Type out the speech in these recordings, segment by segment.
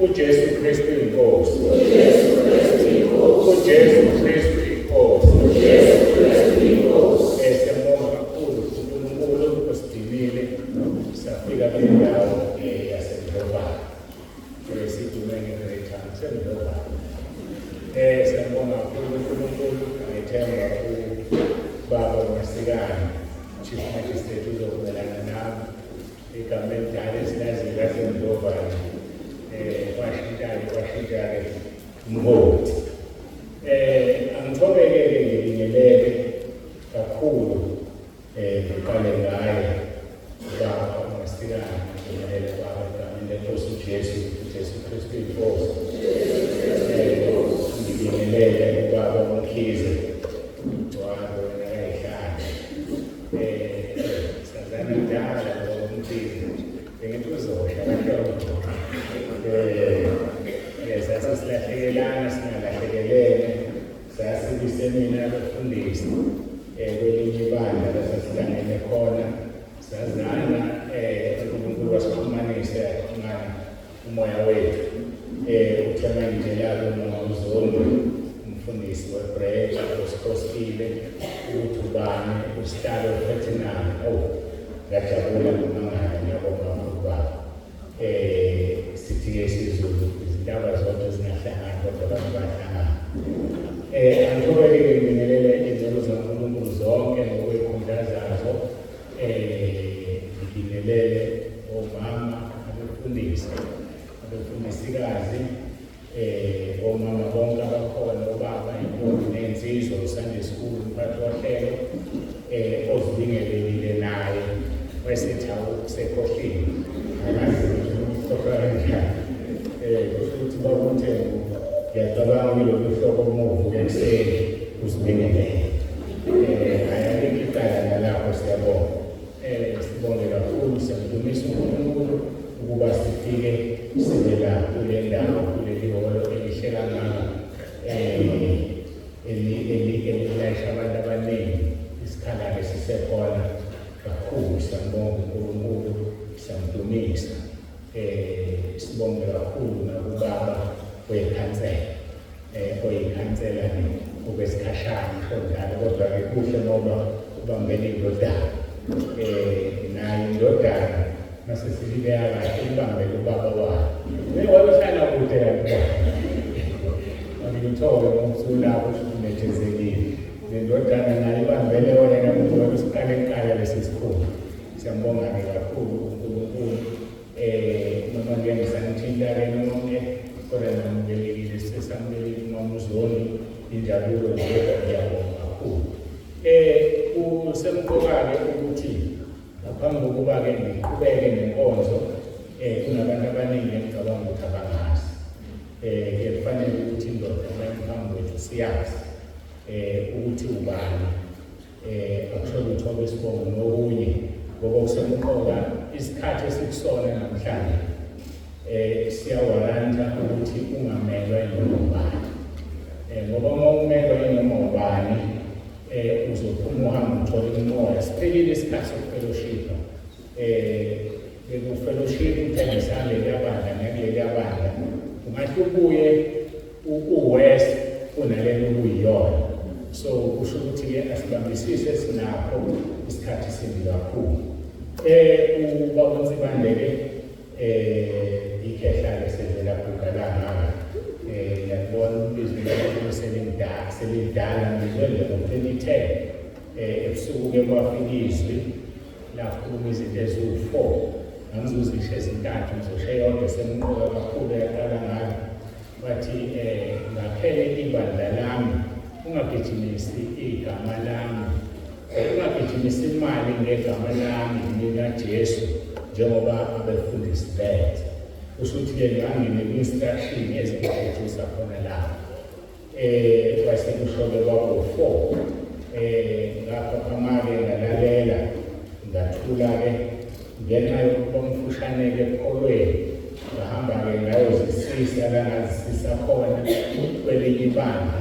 uJesu Kristu inkosi. uJesu Kristu inkosi. Siyabonga kakhulu uNkulunkulu osidinile safika kule ndawo yaseNdlovana. Sidume ngeretha seNdlovana. Siyabonga kakhulu uNkulunkulu ngethemba ubaba uMasikane Chief Magistrate uzokumelana nami egameni lakhe esilazile laseNdlovana. Kwashintsha-ke umholi. Angithobeke-ke ngibingelele kakhulu ngiqale ngaye ubaba uMasikane ngibingelele ubaba egameni leNkosi uJesu Kristu inkosi. Ngibingelele ubaba uMkhize Mgcwabo nakayihlala. Sazana kudala ubaba uMkhize bengithi uzosha kanjalo. Sasisilahlekela singalahlekelene sasibisemina abafundisi kwelinye ibandla lasasihlangene khona sazana uNkulunkulu wasixhumanisa yaxhumana umoya wethu. Uthemangitshelayo uMzondo umfundisi weBreak uSikhosile ukuthi ubani uStalo Fettinand. Ngajabula ngomangala ngiyabonga ubaba. Sithi-ke isiZulu izindaba zonke zingahlangani kodwa abantu bahlangana. Angithobeke-ke ngibingelele izelo zikaNkulunkulu zonke ngokwey'khundla zazo. Ngibingelele omama abefundisikazi, omama bonke abakhona, obaba, intombi ney'nsizwa, uSunday School, umphathi wohlelo ozibingelelile naye wesithi awusekhohliwe. Kusho ukuthi bakuThembu ngiyacabanga kulolu hlobo umuvuke ekuseni uzibingelele. Ayikho icala nalapho siyabonga. Sibonge kakhulu siyamdumisa uNkulunkulu ukuba sifike sibe la kule ndawo kuleli hholo elihle kangaka elilayisha abantu abaningi. Isikhala-ke sisekhona kakhulu. Siyambonga uNkulunkulu, siyamdumisa. Sibonge kakhulu nakubaba oyikhansela okwesikhashana khonjalo, kodwa-ke kuhle ngoba ubambele indodana. Naye indodana masesibikeya kahle ibambele ubaba wayo. Wayohlala kude kakhulu. Angithole ngomsulapho usunethezekile. Indodana naye ibambele wena muntu wesiqale enkaya lesi sikhulu. Siyambonga-ke kakhulu uNkulunkulu. Noma ngiyangisanithinta-ke nonke kodwa namukelekile sesamukele uMzondo injabulo njengoba ngiyabonga kakhulu. Kusemqoka-ke ukuthi ngaphambi kokuba-ke ngiqhubeke nenkonzo kunabantu abaningi engicabanga ukuthi abangazi. Kufanele ukuthi indoda phambi kwethu siyazi ukuthi ubani. Akusho ukuthi obesibongo nokunye ngoba kusemqoka isikhathi esikusona namhlanje siyawaranta ukuthi ungamelwa inoma ubani. Ngoba uma umelwa inoma ubani uzophuma uhambe uthole umoya. Siphelile isikhathi sokufellowshipha. Bekufellowship uthengisana leli abandla nekuleli abandla ungahle ubuye uwest kunalelo okuyiyona. So kusho ukuthi-ke asibambisise sinakho isikhathi simbi kakhulu. Ubaba uNsibandeke ikhehla-ke sevela bhugalanga. Ngiyakubona ibizwi lakho selidala ngizwele ngo-2010 ebusuku-ke kwafika izwi lakhuluma izinto eziwu-4. Angizuzisho ezintathu ngizosho eyodwa esemqoka kakhulu yaqala ngayo. Bathi ngaphela ibandla lami ungagijimisi igama lami, ungagijimisi imali ngegama lami likaJesu njengoba abefundisi bethu. Kusho ukuthi-ke ngangine kwi-instruction ezigijisa khona lapho. Kwase kusho-ke kwabo-4. Ngapho ama-ke ngalalela ngathula-ke ngenxa yokuba mfushane-ke ekholweni. Ngahamba-ke ngayozisisa la ngazisisa khona kwelinye ibandla.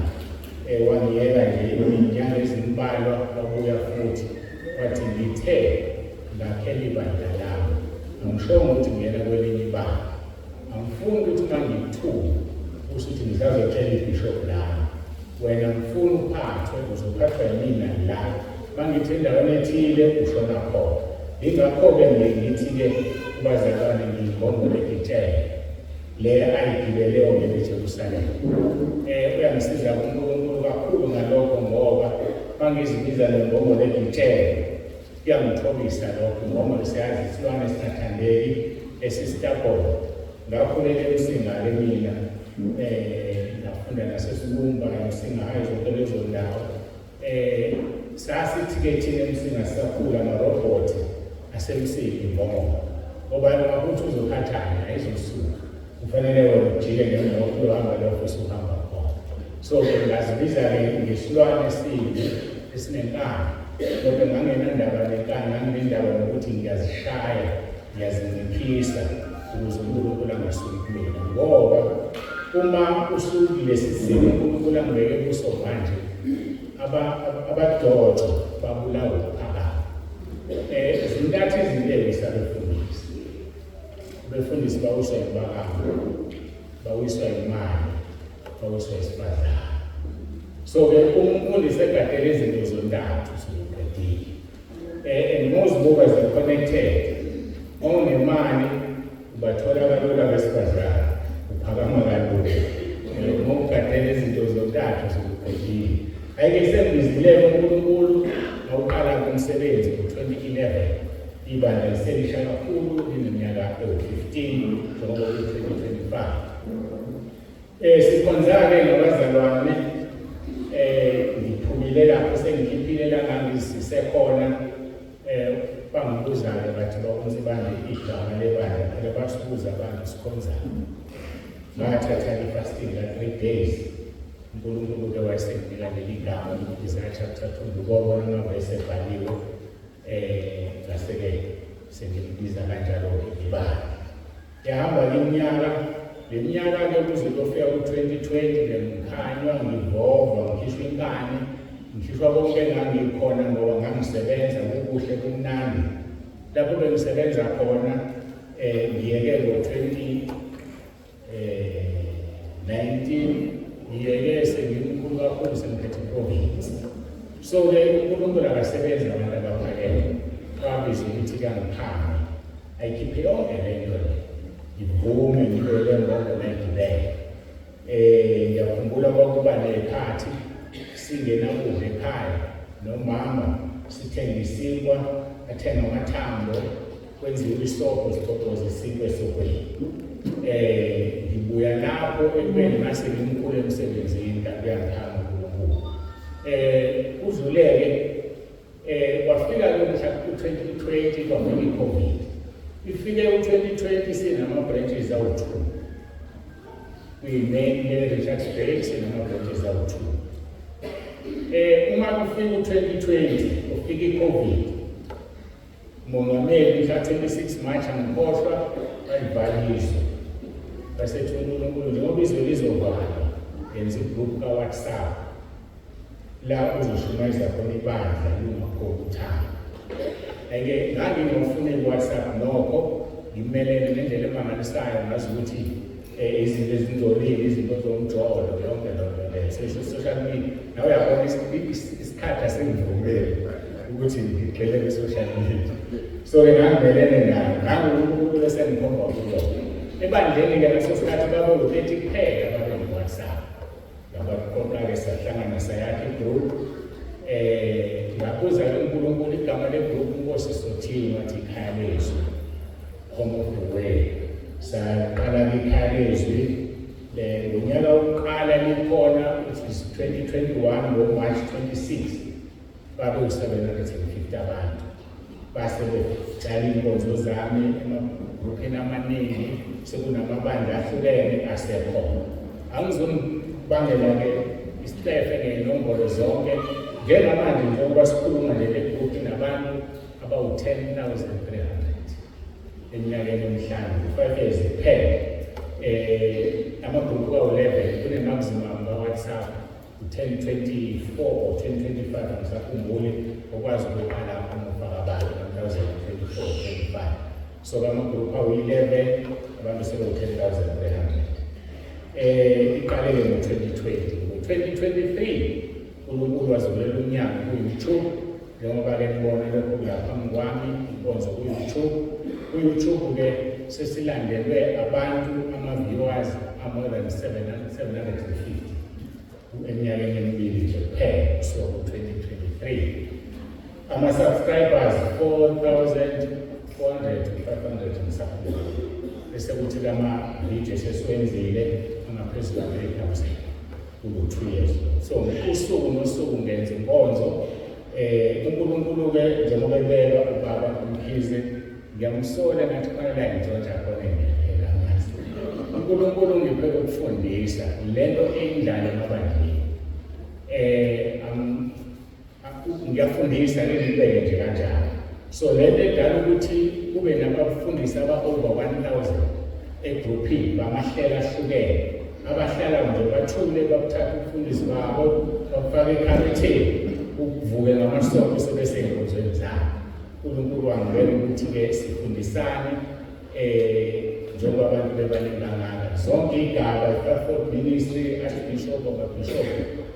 Wangiyeka nje iy'nyanga ezimbalwa wabuya futhi wathi ngithe ngakhela ibandla lami. Angishongo ukuthi ngiyela kwelinye ibandla. angifuni ukuthi uma ngikuthuka ukuthi ngizazotshela ibhishophu lami wena ngifuna uphathwe uzophathwa yimina la mangithi endaweni ethile ushona khona ingakho-ke ngithi-ke kubazalwane ngiyingombole ngitshele le ayigibeleyo ngele eJerusalema uyangisiza uNkulunkulu kakhulu ngalokho ngoba mangizibiza nengombole ngitshele kuyangithobisa lokho ngoba siyazi isilwane singathandeki esisitapola ngakho-ke usingale mina ngafunda nasesibumba singayo zonke lezo ndawo sasithi-ke thina emsinga sisakhula amarobhothi asemsiki ngoba ngakuthi uzophathana ayizosuka kufanele wena ujike ngemoko uyohamba lokho usuhamba khona so-ke ngazibiza-ke ngesilwane esibi esinenkani kodwa ngangenandaba nenkani nganginendaba nokuthi ngiyazishaya ngiyazinciphisa ukuze uNkulunkulu angasuki kumina ngoba uma usulesi simo uNkulunkulu angibeke kuso manje abadodo babulawa ukuphakama zintathu izinto sabefundisi bawiswa yibakama bawiswa imali bawiswa isifazane so-ke umfundisi egadele izinto zontathu sokuqedile and mozibuka zi-connected onemali ubathola kalula besifazane uphakama kalula ngokugadela izinto zontathu sokuqedile ayike sengibizileke uNkulunkulu ngawuqala kumsebenzi ngo-2011 ibandla liselisha kakhulu lineminyaka ewu-15 njengoba ku-2025 sikhonza-ke ngabazalwane ngiphumile lapho sengikhiphile la ngangisisekhona bangibuza-ke bathi bakunzi bani igama lebandla phela basibuza abantu sikhonzani ngathatha i-fasting ka-3 days uNkulunkulu-ke wayesenginika leli gama chapter 2 ukubona ngabe esebhaliwe ngase-ke sengimbiza kanjalo ibandla yahamba le minyaka-ke kuze kufika ku-2020 ngikhanywa ngivova ngikhishwa inkani ngikhishwa konke engangikhona ngoba ngangisebenza kukuhle kumnandi lapho bengisebenza khona ngiyeke ngo-2019 ngiyeke sengimkhulu kakhulu sengiphethe iprovinsi so-ke uNkulunkulu akasebenzi abantu abaphakeme babiza ukuthi kangiphanga ayikhiphe yonke lento le ivume ngibele ngoba nayigibele ngiyakhumbula kwakuba nekhathi singena kudla ekhaya nomama sithenga isinkwa athenga amathambo kwenziwe isobho zibhoboze isinkwa esokweni ngibuya lapho ekubeni ngase ngimkhulu emsebenzini kanti uyangikhanga uNkulunkulu udluleke kwafika-ke mhla ku-2020 kwafika i-COVID ifike u-2020 sinama-branches awu-2 kwi-main le-Richards Bay sinama-branches awu-2 uma kufika u-2020 ufika i-COVID mongameli mhla 26 March angikhohlwa bayivaliswa basethi uNkulunkulu njengoba izwe lizovalwa yenza igroup ka-WhatsApp la uzoshumayeza khona ibandla lungakhona uthando ake ngangingofuna i-WhatsApp nokho ngimelene nendlela emangalisayo ngazi ukuthi izinto ezingcolile izinto zomjolo yonke lonto leyo social media nawe uyabona isikhathi asengivumele ukuthi ngigxile kwi-social media so-ke ngangimelene nayo nanguNkulunkulu esengikhomba kulo ebandleni-ke leso sikhathi babe u-30 kuphela babe ne-WhatsApp ngabakhoqa-ke sahlangana sayakha igroup ngabuza-ke uNkulunkulu igama legroup Nkosi Sothini wathi ikhaya lezwi Home of the Way saqala-ke ikhaya lezwi ngonyaka wokuqala likhona which is 2021 ngo-March 26 babe u-750 abantu base betshala iy'nkonzo zami emagruphini amaningi sekunamabandla ahlukene asekhona angizonibangela-ke isitefe ngey'nombolo zonke njengamanje njengoba sikhuluma leli gruphi nabantu abawu-10,300 eminyakeni emihlanu 5 years kuphela amagruphu kawu-11 kune-maximum ka-WhatsApp u-1024 or 1025 ngisakhumbule okwazi ukuqala umufaka abantu 1024 25 So amagroup awu-11 abantu sebewu-10,300. Iqalele ngo-2020. Ngo-2023 uNkulunkulu wazolela umnyango ku-YouTube, njengoba-ke nibona lokho kulaphambi kwami, inkonzo ku-YouTube. Ku-YouTube-ke sesilandelwe abantu ama-viewers more than 750 eminyakeni emibili nje kuphela, so ku-2023. Ama-subscribers 4,400 to 500 something. Bese kuthi lama-video esesiwenzile angaphezu kwa-3,000 kulo 2 years. So usuku nosuku ngenza inkonzo. uNkulunkulu-ke njengoba ebeka ubaba uMkhize, ngiyamsola ngathi kufanele ayintshontshe khona ngempela ngazi. uNkulunkulu ngiphe ukufundisa lento eyindlala emabandleni. Ngiyafundisa ngibeke nje kanjalo. So lento edala ukuthi kube nabafundisi aba-over 1,000 egroupini bamahlela ahlukene. Abahlala nje bathule bakuthatha ubufundisi babo bafake ekhabetheni ukuvuke ngamasonto sebese enkonzweni zabo. uNkulunkulu wangibeka ukuthi-ke sifundisane njengoba abantu bebaningi kangaka. Zonke iy'gaba, i-Fivefold Ministry, Archbishop, Bishop,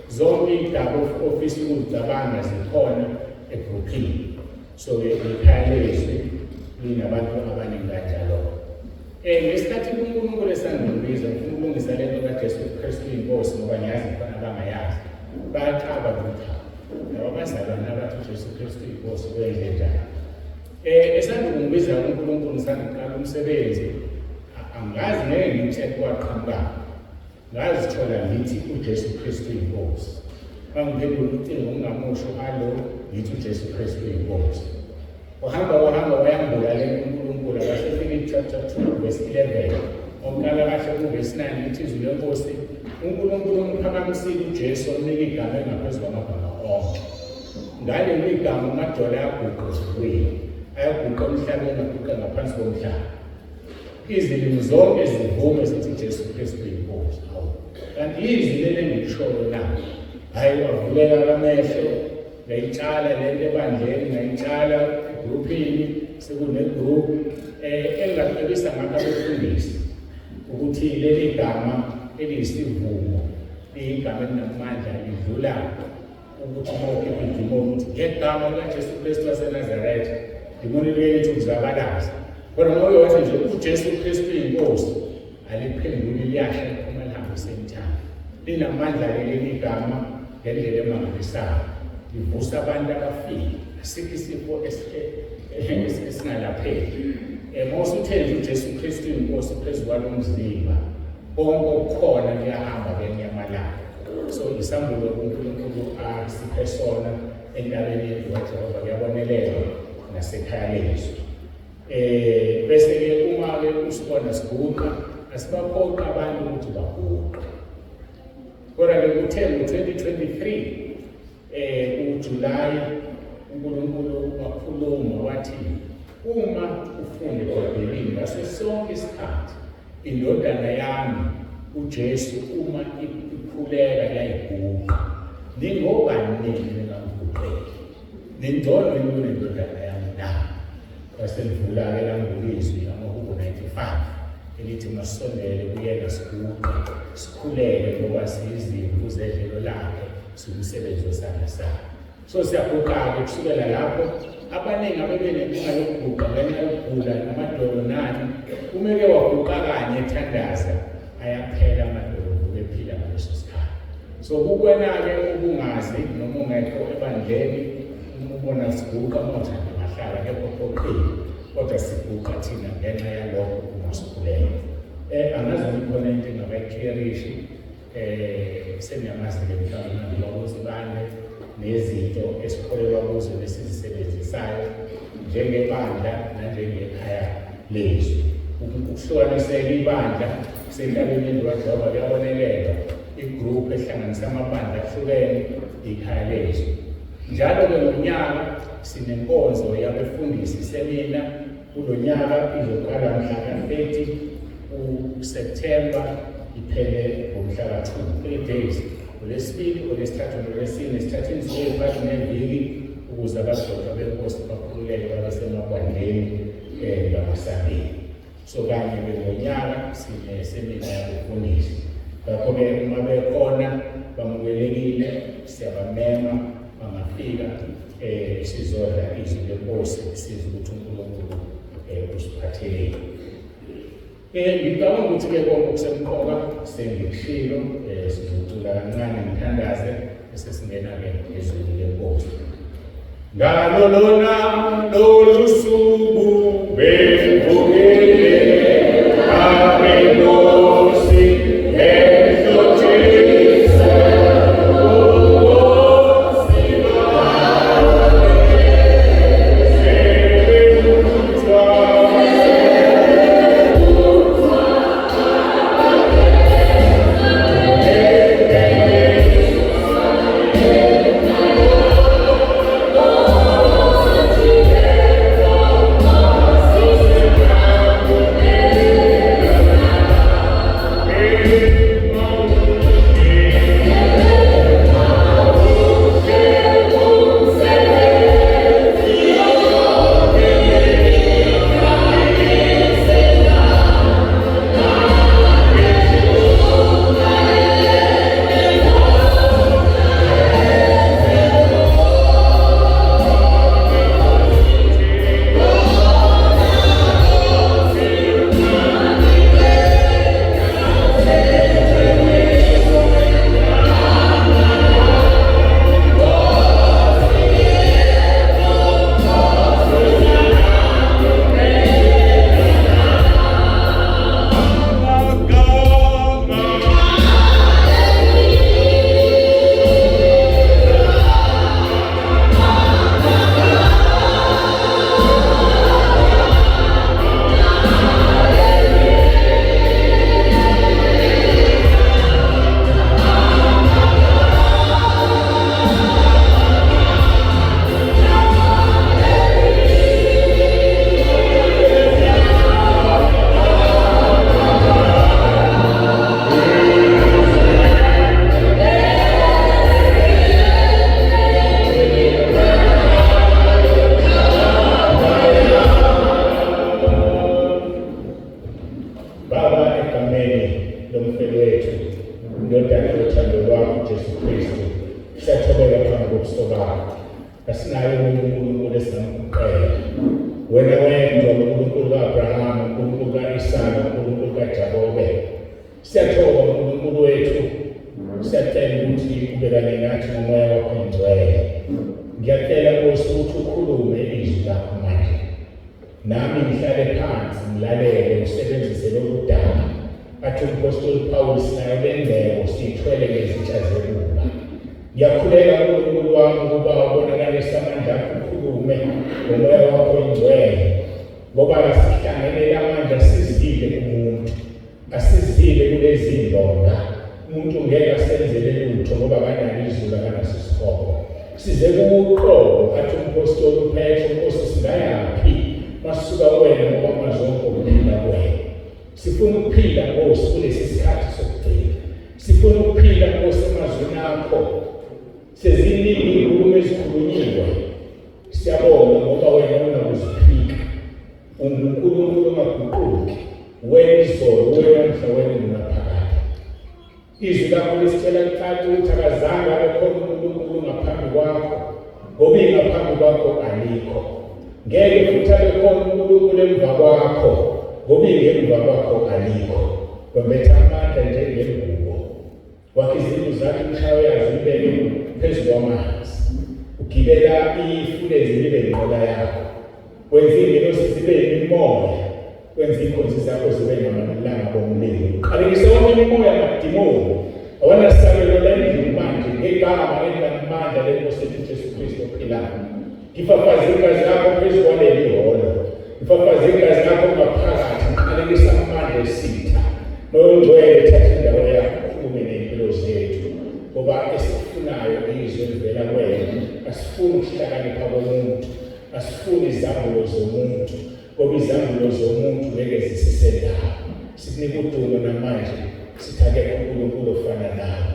zonke iy'gaba of-ofisi ukucabanga zikhona egroupini. So ikhaya lezwi linabantu abaningi kanjalo. Ngesikhathi uNkulunkulu esandongibiza ufuna ukulungisa lento kaJesu Kristu inkosi, ngoba ngiyazi khona abangayazi bayachaba kuthaba laba bazalwane abathi uJesu Kristu inkosi kwenze njani. Esandokungibiza uNkulunkulu ngisandiqala umsebenzi, angazi ngeke ngimtshele kwaqhamuka, ngazithola ngithi uJesu Kristu inkosi. Mangiphendula ucingo ungamusho alo ngithi uJesu Kristu inkosi. Wahamba wayambula le uNkulunkulu abasefika chapter 2 verse 11. Omqala kahle ku verse 9 lithi izwi lenkosi uNkulunkulu umphakamisile uJesu omnika igama engaphezu kwamagama onke. Ngale igama amadola ayaguqa ezulwini, ayaguqa emhlabeni, aguqa ngaphansi komhlaba. Izilimi zonke zivume zithi Jesu Kristu inkosi. Kanti izwi leli ngishoyo na, hayi wavuleka amehlo, ngayitshala lento ebandleni, ngayitshala egroupini, sekune-group engacebisa ngakho abefundisi ukuthi leli gama eliyisivumo liyigama elinamandla lidlula ukuthi mawukhipha idimoni ukuthi ngegama likaJesu Kristu waseNazaretha idimoni lithi ukuzabalaza. Kodwa uma uyowathi nje uJesu Kristu inkosi, aliphenduli liyasha liphuma lihambise emthamo. Linamandla-ke leli gama ngendlela emangalisayo, livusa abantu abafile, asikho isifo esingalapheki. Mawusuthe nje uJesu Kristu inkosi phezu kwalo mzimba, konke okukhona kuyahamba kenyamalala. So isambulo uNkulunkulu asiphe sona entabeni yendlu kaJehova kuyabonelela nasekhaya lezwi. Bese-ke uma-ke usibona siguqa, asibaphoqi abantu ukuthi baguqe. Kodwa-ke kuthe ngo-2023 uJulayi uNkulunkulu wakhuluma wathi uma ufunde eBhayibhelini ngaso sonke isikhathi indodana yami uJesu uma ikhuleka yayiguqa. Ningobani ningamguqeki? Ningcono kunendodana yami na. Waselivula-ke langulizwi amaHubo 95 elithi masondele kuyena siguqe, sikhuleke ngoba siyizimvu zedlelo lakhe, siwumsebenzi wesandla sakhe. So siyaguqa-ke kusukela lapho abaningi abebenenkinga yokuguqa ngenxa yokugula namadolo nani. Umeke waguqa kanye ethandaza, ayaphela amadolo ephila ngaleso sikhathi. So kukwena-ke ubungazi noma ungekho ebandleni, uma ubona siguqa mothanda mahlala kepho phoqile, kodwa siguqa thina ngenxa yalokho ungasikhuleka. Angazi ngikhona into engingakayikhirishi, seniyamazi-ke mhlawumbe babuzibane nezinto esikholelwa kuzo esizisebenzisayo njengebandla nanjengekhaya lezwi. Ukuhlukaniseka ibandla sentabeni yendlu kaJehova kuyabonelela, igroup ehlanganisa amabandla ahlukene, ikhaya lezwi. Njalo-ke ngonyaka sinenkonzo yabefundisi semina. Kulo nyaka izoqala mhla ka-30 September iphele ngomhla ka-2, 3 days. uLwesibili, uLwesithathu, noLwesine, sithatha insuku ey'phakathi neviki, ukuze abagqoka benkosi bakhululeke babasemagwandeni ngamasambini. So kanye ngonyaka sinesemina yokufundisa. Ngakho-ke uma bekhona bamukelekile, siyabamema bangafika sizodla izwi lenkosi size ukuthi uNkulunkulu usiphathelile. Ngicabanga ukuthi-ke konke okusemqoka sengikushilo, sizocula kancane ngithandaze bese singena-ke ezweni lenkosi. Ngalo lona lolu suku bevukele abenkosi ehlotshisa asifuni izambulo zomuntu, ngoba izambulo zomuntu ngeke zisisendawo. Sikunike udumo namanje, sithake uNkulunkulu ofana nawe,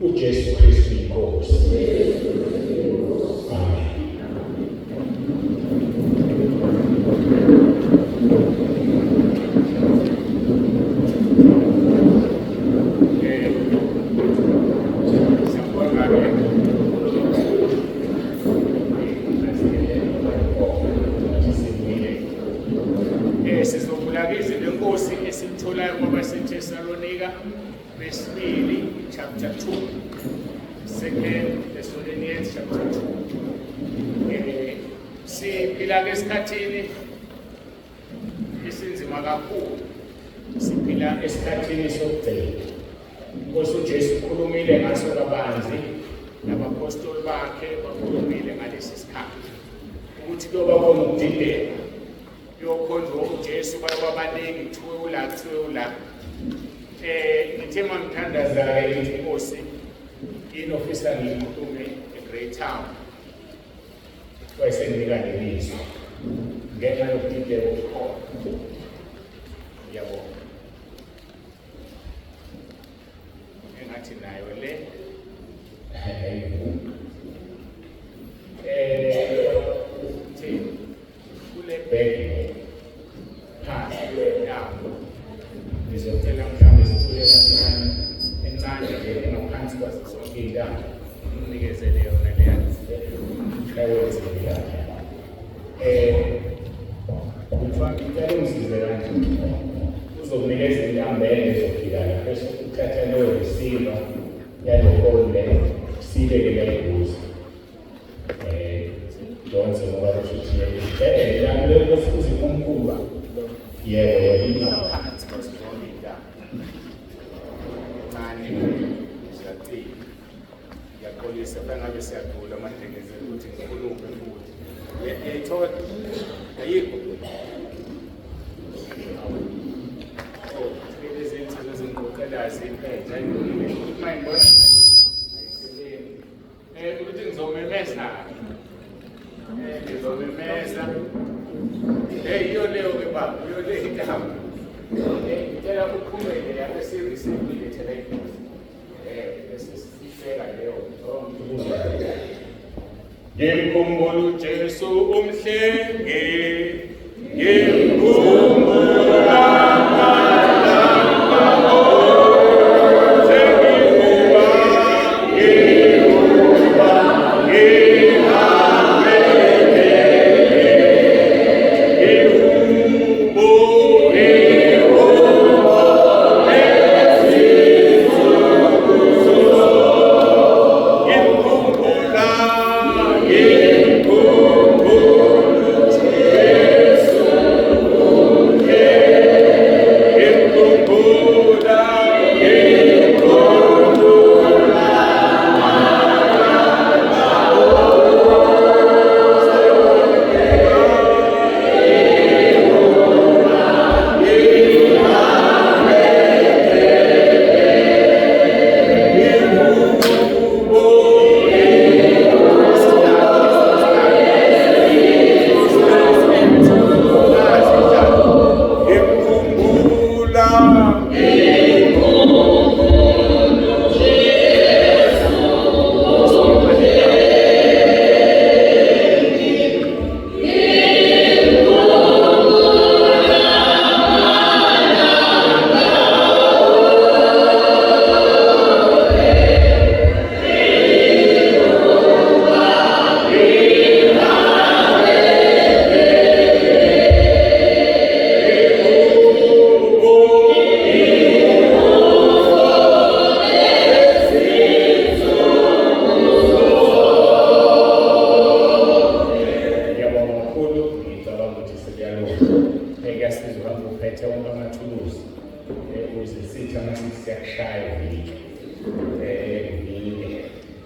uJesu Kristu inkosi. Amen. esitholayo kwabaseThesalonika besibili chapter 2, 2 Thessalonians chapter 2. Siphila esikhathini esinzima kakhulu, siphila esikhathini sokugcina. Inkosi uJesu ukhulumile ngaso kabanzi, nabapostoli bakhe bakhulumile ngalesi sikhathi ukuthi kuyoba khona ukudideka, yokhonzwa uJesu bababaningi, kuthiwe ula. Ngithe mangithandaza-ke ngithi Nkosi inofisa ngikhulume e-Great Town, wayesenginika lelizwi ngenxa yokudideka okukhona. Ngiyabonga engathi nayo le kule bheki phansi kule ndawo ngizocela mhlawumbe sithule kancane encane nje engaphansi kwazo zonke iy'ndawo, umnikezele yona leya hlawenzekilana. Kuthiwa ngicela ungisize kanje, uzokunikeza intambo ezofika lapho esokuthatha leyo receiver yalefoni leyo siyibekele eduze. Donse ngoba kushuthi yami leyo futhi kumkhulu yebo ingaphansi kwasizonke iy'ndawo manje siyathini. Ngiyaxolisa bangabe siyagula amadengezela ukuthi ngikhulume futhi ngiyayithola ayikho lezi nsizwa ezingiqoqelayo ziphethe ayisebenzi ukuthi ngizomemeza iyo leyo-ke baba, iyo leyo intambo ngicela uqhubeke yabe sirisebile telephone bese sifika leyo ngimkhumbula uJesu umhlengi, ngimkhumbula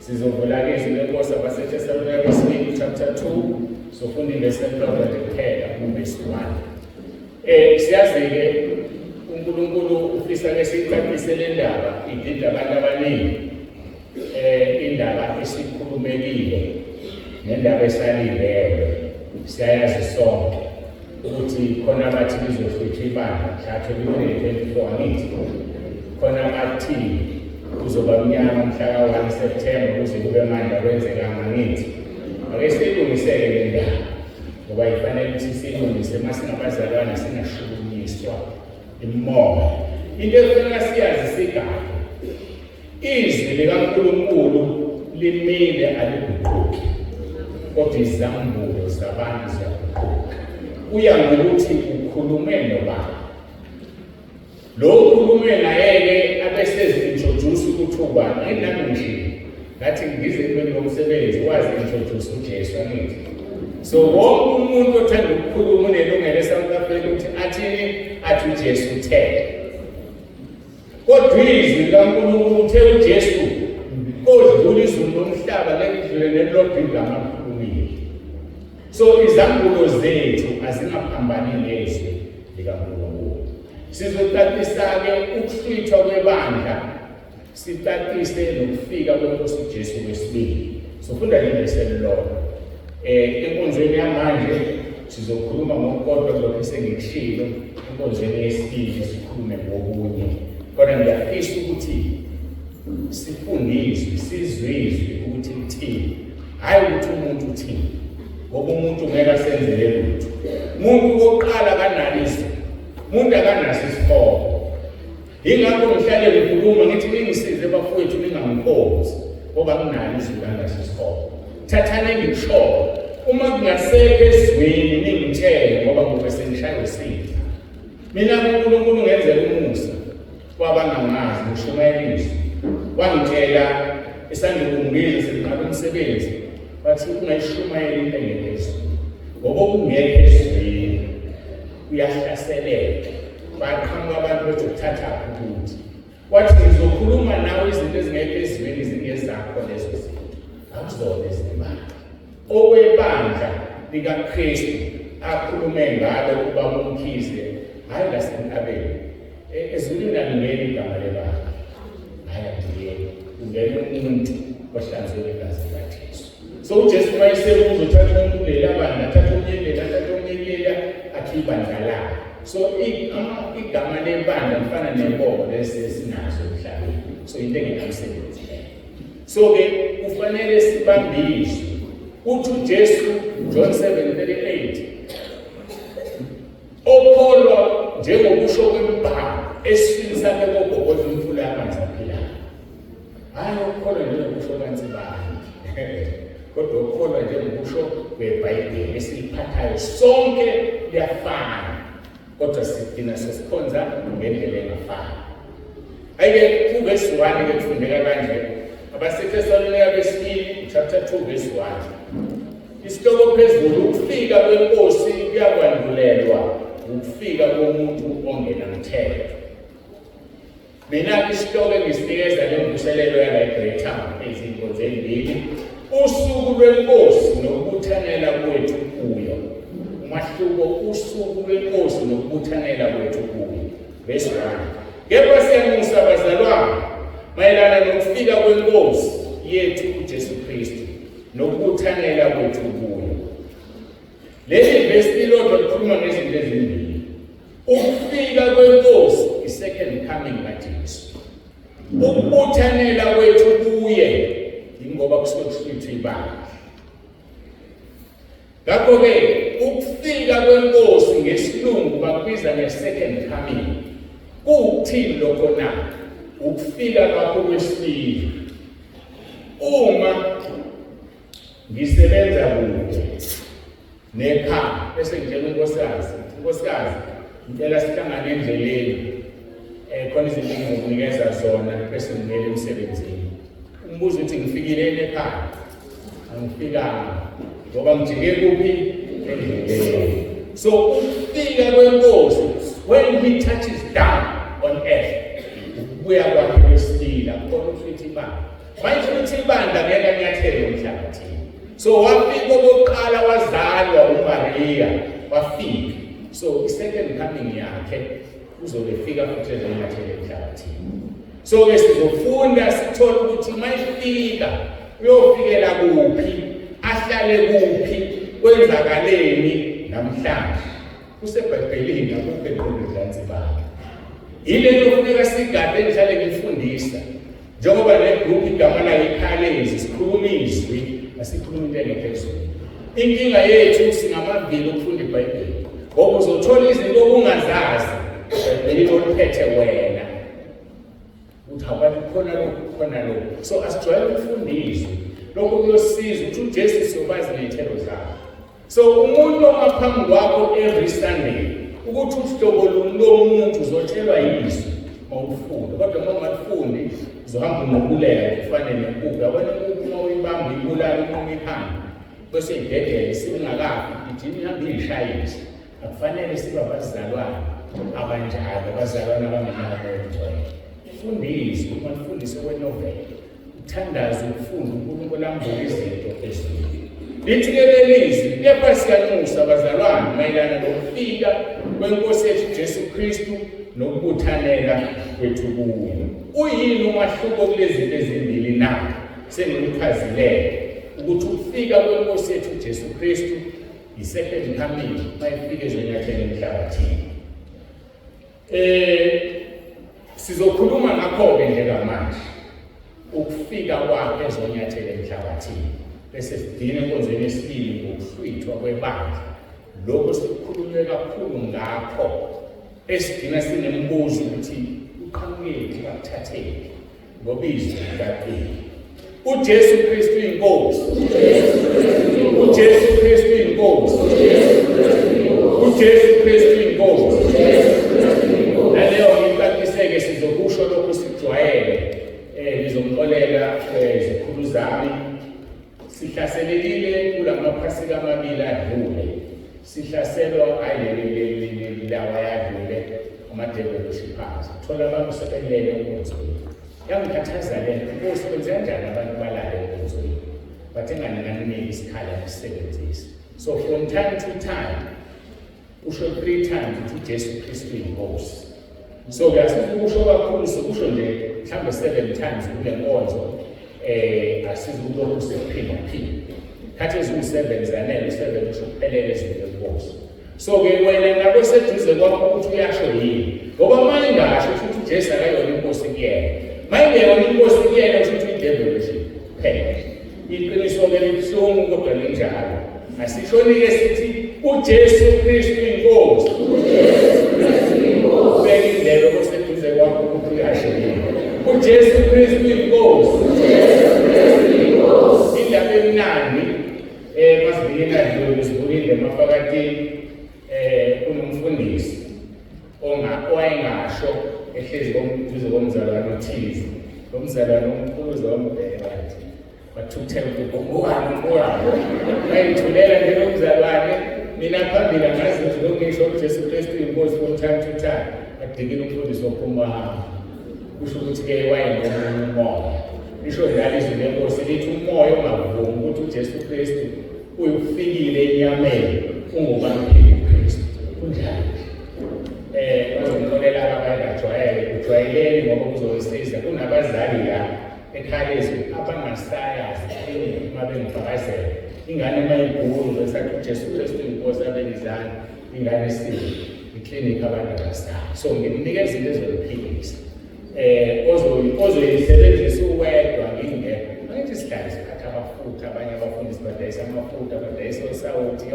sizovula-ke izinenkosi abaseThesalonika besibili chapter 2 sofunda iVesi-11 kuphela kuVesi 1. Siyazi-ke uNkulunkulu ufisa-ke siyicacise le ndaba idinda abantu abaningi, indaba esikhulumekile nendaba esalindele siyayazi sonke ukuthi khona abathi lizohlutha ibandla mhlatho libe-24 angithi khona abathi kuzoba mnyama mhla ka-1 September kuze kube manje kwenzekanga ngithi ake siyilungiseke le ndaba ngoba ifanele ukuthi siyilungise masingabazalwane singashukunyiswa imoya. Into efanele siyazi sigaba izwi likaNkulunkulu limile aliguquki kodwa izambulo zabantu ziyaguquka. Kuya ngokuthi ukhulume nobani. lo okhulume naye-ke abesezi-introduce ukuthi ubani. Nami nje ngathi ngize ekubeni lomsebenzi wazi introduce uJesu angithi. So wonke umuntu othanda ukukhuluma unelungelo eSouth Africa ukuthi athi uJesu uthe. Kodwa izwi likaNkulunkulu uthe uJesu kodlula izulu nomhlaba lekudlule nelodwa igama akhulumile. So izambulo zethu azingaphambani nezwi likaNkulunkulu. Sizotatisa-ke ukuhlwithwa kwebandla, sitatise nokufika kweNkosi uJesu kwesibili. Sofunda indlela elilodwa. Enkonzweni yamanje sizokhuluma ngokukodwa lokho esengikushilo. Enkonzweni yesibili sikhulume ngokunye. Kodwa ngiyafisa ukuthi sifundiswe, sizwizwe ukuthi kuthini. Hayi ukuthi umuntu uthini. Ngoba umuntu ngeke asenzele lutho. Umuntu oqala kanalizwe. Umuntu akanaso isihobo. Yingakho ngihlale ngikhuluma ngithi ningisize bafowethu ningangikhonzi ngoba kunalo izwi kanaso isihobo. Thathane ngikushoyo. Uma kungasekho ezweni ningitshele ngoba ngoba sengishaye usizi. Mina uNkulunkulu ngenzela umusa kwabangangazi ngishumayela izwi. Wangitshela esandukungiza sengiqala umsebenzi bathi ungayishumayela into engekho ezweni. Ngoba kungekho ezweni uyahlaseleka. Baqhamuka abantu bethi ukuthatha ukuthi wathi ngizokhuluma nawe izinto ezingekho ezweni zingezakho lezo zinto. Akuzona ezimali. Okwebandla likaKristu akhulume ngalo ukuba umkhize hayi lasentabeni. Ezulwini alingeni igama lebandla. Hayi angiyeni. Ungena umuntu ohlanzekile igazi likaJesu. So uJesu mayesebenza uzothatha umuntu lela bandla, athatha umnyelela athi ibandla lakhe. So igama lebandla lifana nembobo lesinazo emhlabeni. So into engenamsebenzi. So-ke kufanele sibambiswe. Uthi uJesu John 7:38 okholwa njengokusho kwembhalo esifini sakhe kogogodla umfula yamanzi aphilayo. Hayi okholwa njengokusho kaNsibani. Kodwa okholwa njengokusho kweBhayibheli esiliphathayo sonke liyafana. Kodwa sidina sesikhonza ngendlela engafani. Ayike kuverse 1 ke kufundeka kanje. AbaseThesalonika besibili chapter 2 verse 1. Isihloko phezulu ukufika kweNkosi kuyakwandulelwa ukufika komuntu ongenamthetho. Mina isihloko engisinikeza lemvuselelo yalayiBreaktown izinto zembili. Usuku lweNkosi nokubuthanela kwethu kuyo. Umahluko usuku lweNkosi nokubuthanela kwethu kuyo. Verse 1. Kepha siyamusa bazalwane mayelana nokufika kweNkosi yethu uJesu Kristu nokubuthanela kwethu kuyo. Leli verse lilodwa likhuluma ngezinto ezimbili. Ukufika kweNkosi i-second coming kaJesu. Ukubuthanela kwethu kuye ingoba kusuke kuhlwithwa ibandla. Ngakho-ke ukufika kweNkosi ngesiLungu bakubiza nge-second coming. Kuthini lokho na? Ukufika kwakho kwesibili. Uma ngisebenza kude nekhaya bese ngitshela unkosikazi ngicela sihlangane endleleni khona izinto engizokunikeza zona bese ngimele emsebenzini. Umbuzo uthi ngifikile ekhaya. Angifikanga ngoba ngijike kuphi endleleni. So ukufika kweNkosi when he touches down on earth kuya kwakhe kwesibili akho ukuhlwitha ibandla. Manje ukuthi ibandla ngeke anyathele emhlabathini. So wafika okokuqala wazalwa uMaria wafika. So i-second coming yakhe uzobefika futhi ezenyathele emhlabathini. So ke sizofunda sithola ukuthi mayifika uyofikela kuphi, ahlale kuphi, kwenzakaleni namhlanje. KuseBhayibhelini akukho eqondwe kaNsibani. Ile nto kufuneka sigade engihlale ngifundisa. Njengoba le group igama layo ikhalezi sikhuluma izwi asikhuluma into engekho ezweni. Inkinga yethu singamavili ukufunda iBhayibheli. Ngoba uzothola izinto obungazazi iBhayibheli oliphethe wena. Uthi abantu khona lokho. So asijwayele ukufundiswa. Lokho kuyosiza ukuthi uJesu siyobazi nezithelo zakhe. So umuntu ongaphambi kwakho every Sunday ukuthi uhlobo lomuntu uzotshelwa yizwi mawufunda, kodwa uma ungafundi uzohamba ngokulela kufane nenkukhu. Yabona inkukhu uma uyibamba ibulala uma ihambe bese idedele singakafi ijini ihambe iyishayise. Akufanele sibe abazalwane abanjalo, abazalwane abangenabo ukujwayela. Fundiswe, uma ufundiswe kwenoveli, uthandaze ukufunda uNkulunkulu ambuke izinto ezimbi. Lithi-ke leli lizwi kepha siyanxusa abazalwane mayelana nokufika kweNkosi yethu Jesu Kristu nokubuthanela kwethu kuye. Uyini umahluko kulezi zinto ezimbili na? Sengikuchazile ukuthi ukufika kweNkosi yethu Jesu Kristu i-second coming mayifike ezonyathelo emhlabathini. Sizokhuluma ngakho-ke njengamanje ukufika kwakhe ezonyathelo emhlabathini, bese sidine enkonzweni yesibili ngokuhlwithwa kwebandla. Lokho sikukhulunywe kakhulu ngakho, esidina sinembuzo ukuthi uqhamukephi bakuthathele ngoba izwi likaqili. uJesu Kristu inkosi, uJesu Kristu inkosi, uJesu Kristu inkosi. Naleyo ngicacise-ke sizokusho lokhu sikujwayele, ngizomxolela izikhulu zami. Sihlaselekile kulamaphasika amabili adlule. Sihlaselwa lawa yadlule ama-devolution phansi. Thola abantu sebelele enkuzweni. Yangikhathaza le nto, Nkosi kwenze kanjani abantu balale enkuzweni? Bathe nganinika isikhala ukusebenzisa. So from time to time, usho 3 times ukuthi uJesu Kristu inkosi. So kuyasikusho kakhulu, sikusho nje mhlawumbe 7 times kule nkonzo. Asizulokhu sekuphila. Khathi eziwu-7 zanele, u-7 usho kuphelele izinto enkosi. So-ke wena ngakho seduze kwakho ukuthi uyasho yini, ngoba uma ingasho ukuthi uJesu akayona inkosi kuyena, uma ingeyona inkosi kuyena ukuthi i-devolution kuphela. Iqiniso-ke libuhlungu kodwa linjalo. Asishonike sithi uJesu Kristu inkosi. Ubeke indlebe koseduze kwakho ukuthi uyasho yini. uJesu Kristu inkosi. Indaba emnandi masibike nadlule sibukile emafakatini kunomfundisi owayengasho ehlezi duze komzalwane othize. Lo mzalwane omkhulu wambheka wathi wathuthela ukuthi ngubani. Bayithulela nje lo mzalwane, mina phambili angazi ukuthi lokhu ngisho uJesu Kristu inkosi from time to time. Adikile umfundisi waphuma hamba. Kusho ukuthi-ke wayengomunye umoya. Isho njalo izwi lenkosi lithi umoya ungavumi ukuthi uJesu Kristu ufikile enyameni ungubamphile uKristu. Kunjani? Bazomxolela abangajwayele, ujwayeleni ngoba kuzoyisiza. Kunabazali la ekhaya lezi abangasayazi uma bengifakazela. Ingane uma igula besathi uJesu Kristu inkosi abelizane, ingane esile iklinikhi abantu abasazi. So ngimnikeza izinto ezoliphilisa. Ozoyisebenzisa uwedwa ngingekho. Angithi sihlale sikhatha amafutha, abanye abafundisi badayisa amafutha, badayisa osawuthi.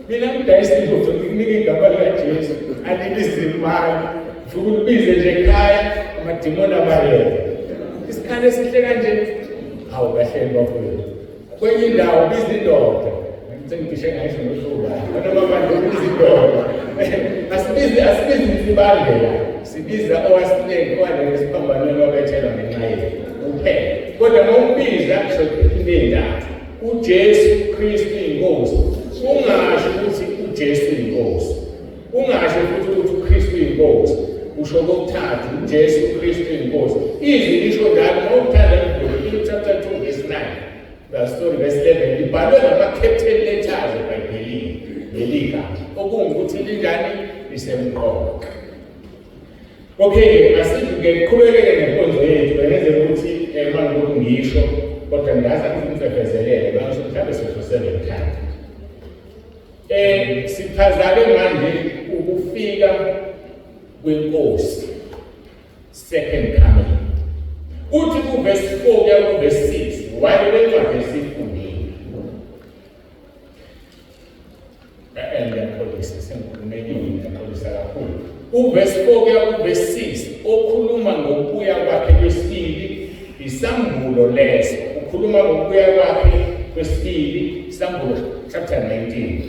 Mina ngidayisa intuthu, ngikunike igama likaJesu, alibize imali. Futhi ulibize nje ekhaya, amadimoni abalele. Isikhathi esihle kanje, hawu kahle bafowethu. Kwenye indawo biza indoda. Sengicishe ngisho nohlubane. Bona abantu biza indoda. Asibize isibandlela. Sibiza owasineke owadele esiphambanweni wabethelwa ngenxa yethu kuphela. Kodwa uma umbiza kusho inendathu uJesu Kristu inkosi. Ungasho ukuthi uJesu inkosi. Ungasho ukuthi uKristu inkosi. Usho kokuthathu uJesu Kristu inkosi. Izwi lisho njalo ngokuthanda uNkulunkulu chapter 2 verse 9. The story verse 11 libhalwe ngama-capital letters eBhayibhelini ngeligama. Okungukuthi linjani lisemqoka. Okay, asibuke qhubekeke nenkonzo yethu bengenzela ukuthi manje ngisho kodwa ngazi ngimfefezelele bangisho mhlawumbe sisho 7 times. Siphazake manje ukufika kwenkosi, second coming. Uthi ku verse 4 kuya ku verse 6, why lencwadi esifundile. Ngiyakholisa sengikhulumekile ngiyakholisa kakhulu. Verse 4 kuya ku verse 6 okhuluma ngokubuya kwakhe kwesibili, isambulo leso. Ukhuluma ngokubuya kwakhe kwesibili, isambulo chapter 19.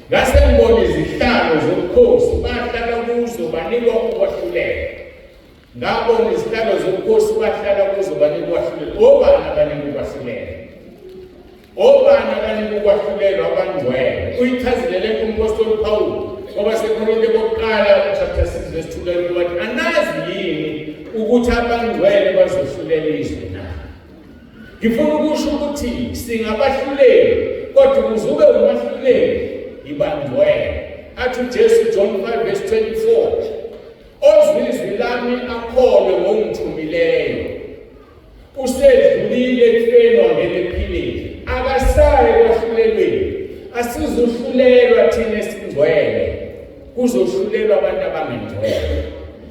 ngase ngibona izihlalo zobukhosi bahlala kuzo banikwa ukwahlulela. Ngabona izihlalo zobukhosi bahlala kuzo banikwa ukwahlulela. Obani abanikwa ukwahlulela? Obani abanikwa ukwahlulela abangcwele? Uyichazile le kumpostoli Paul ngoba seKorinte kokuqala chapter 6 verse 2 wathi anazi yini ukuthi abangcwele bazohlulela izwe na. Ngifuna ukusho ukuthi singabahluleli kodwa ukuze ube umahluleli ibangcwele. Athi uJesu John 5 verse 24 ozwa izwi lami akholwe ngongithumileyo usedlulile ekufeni wangena ephileni akasayi ekwahlulelweni. Asizohlulelwa thina esingcwele, kuzohlulelwa abantu abangengcwele.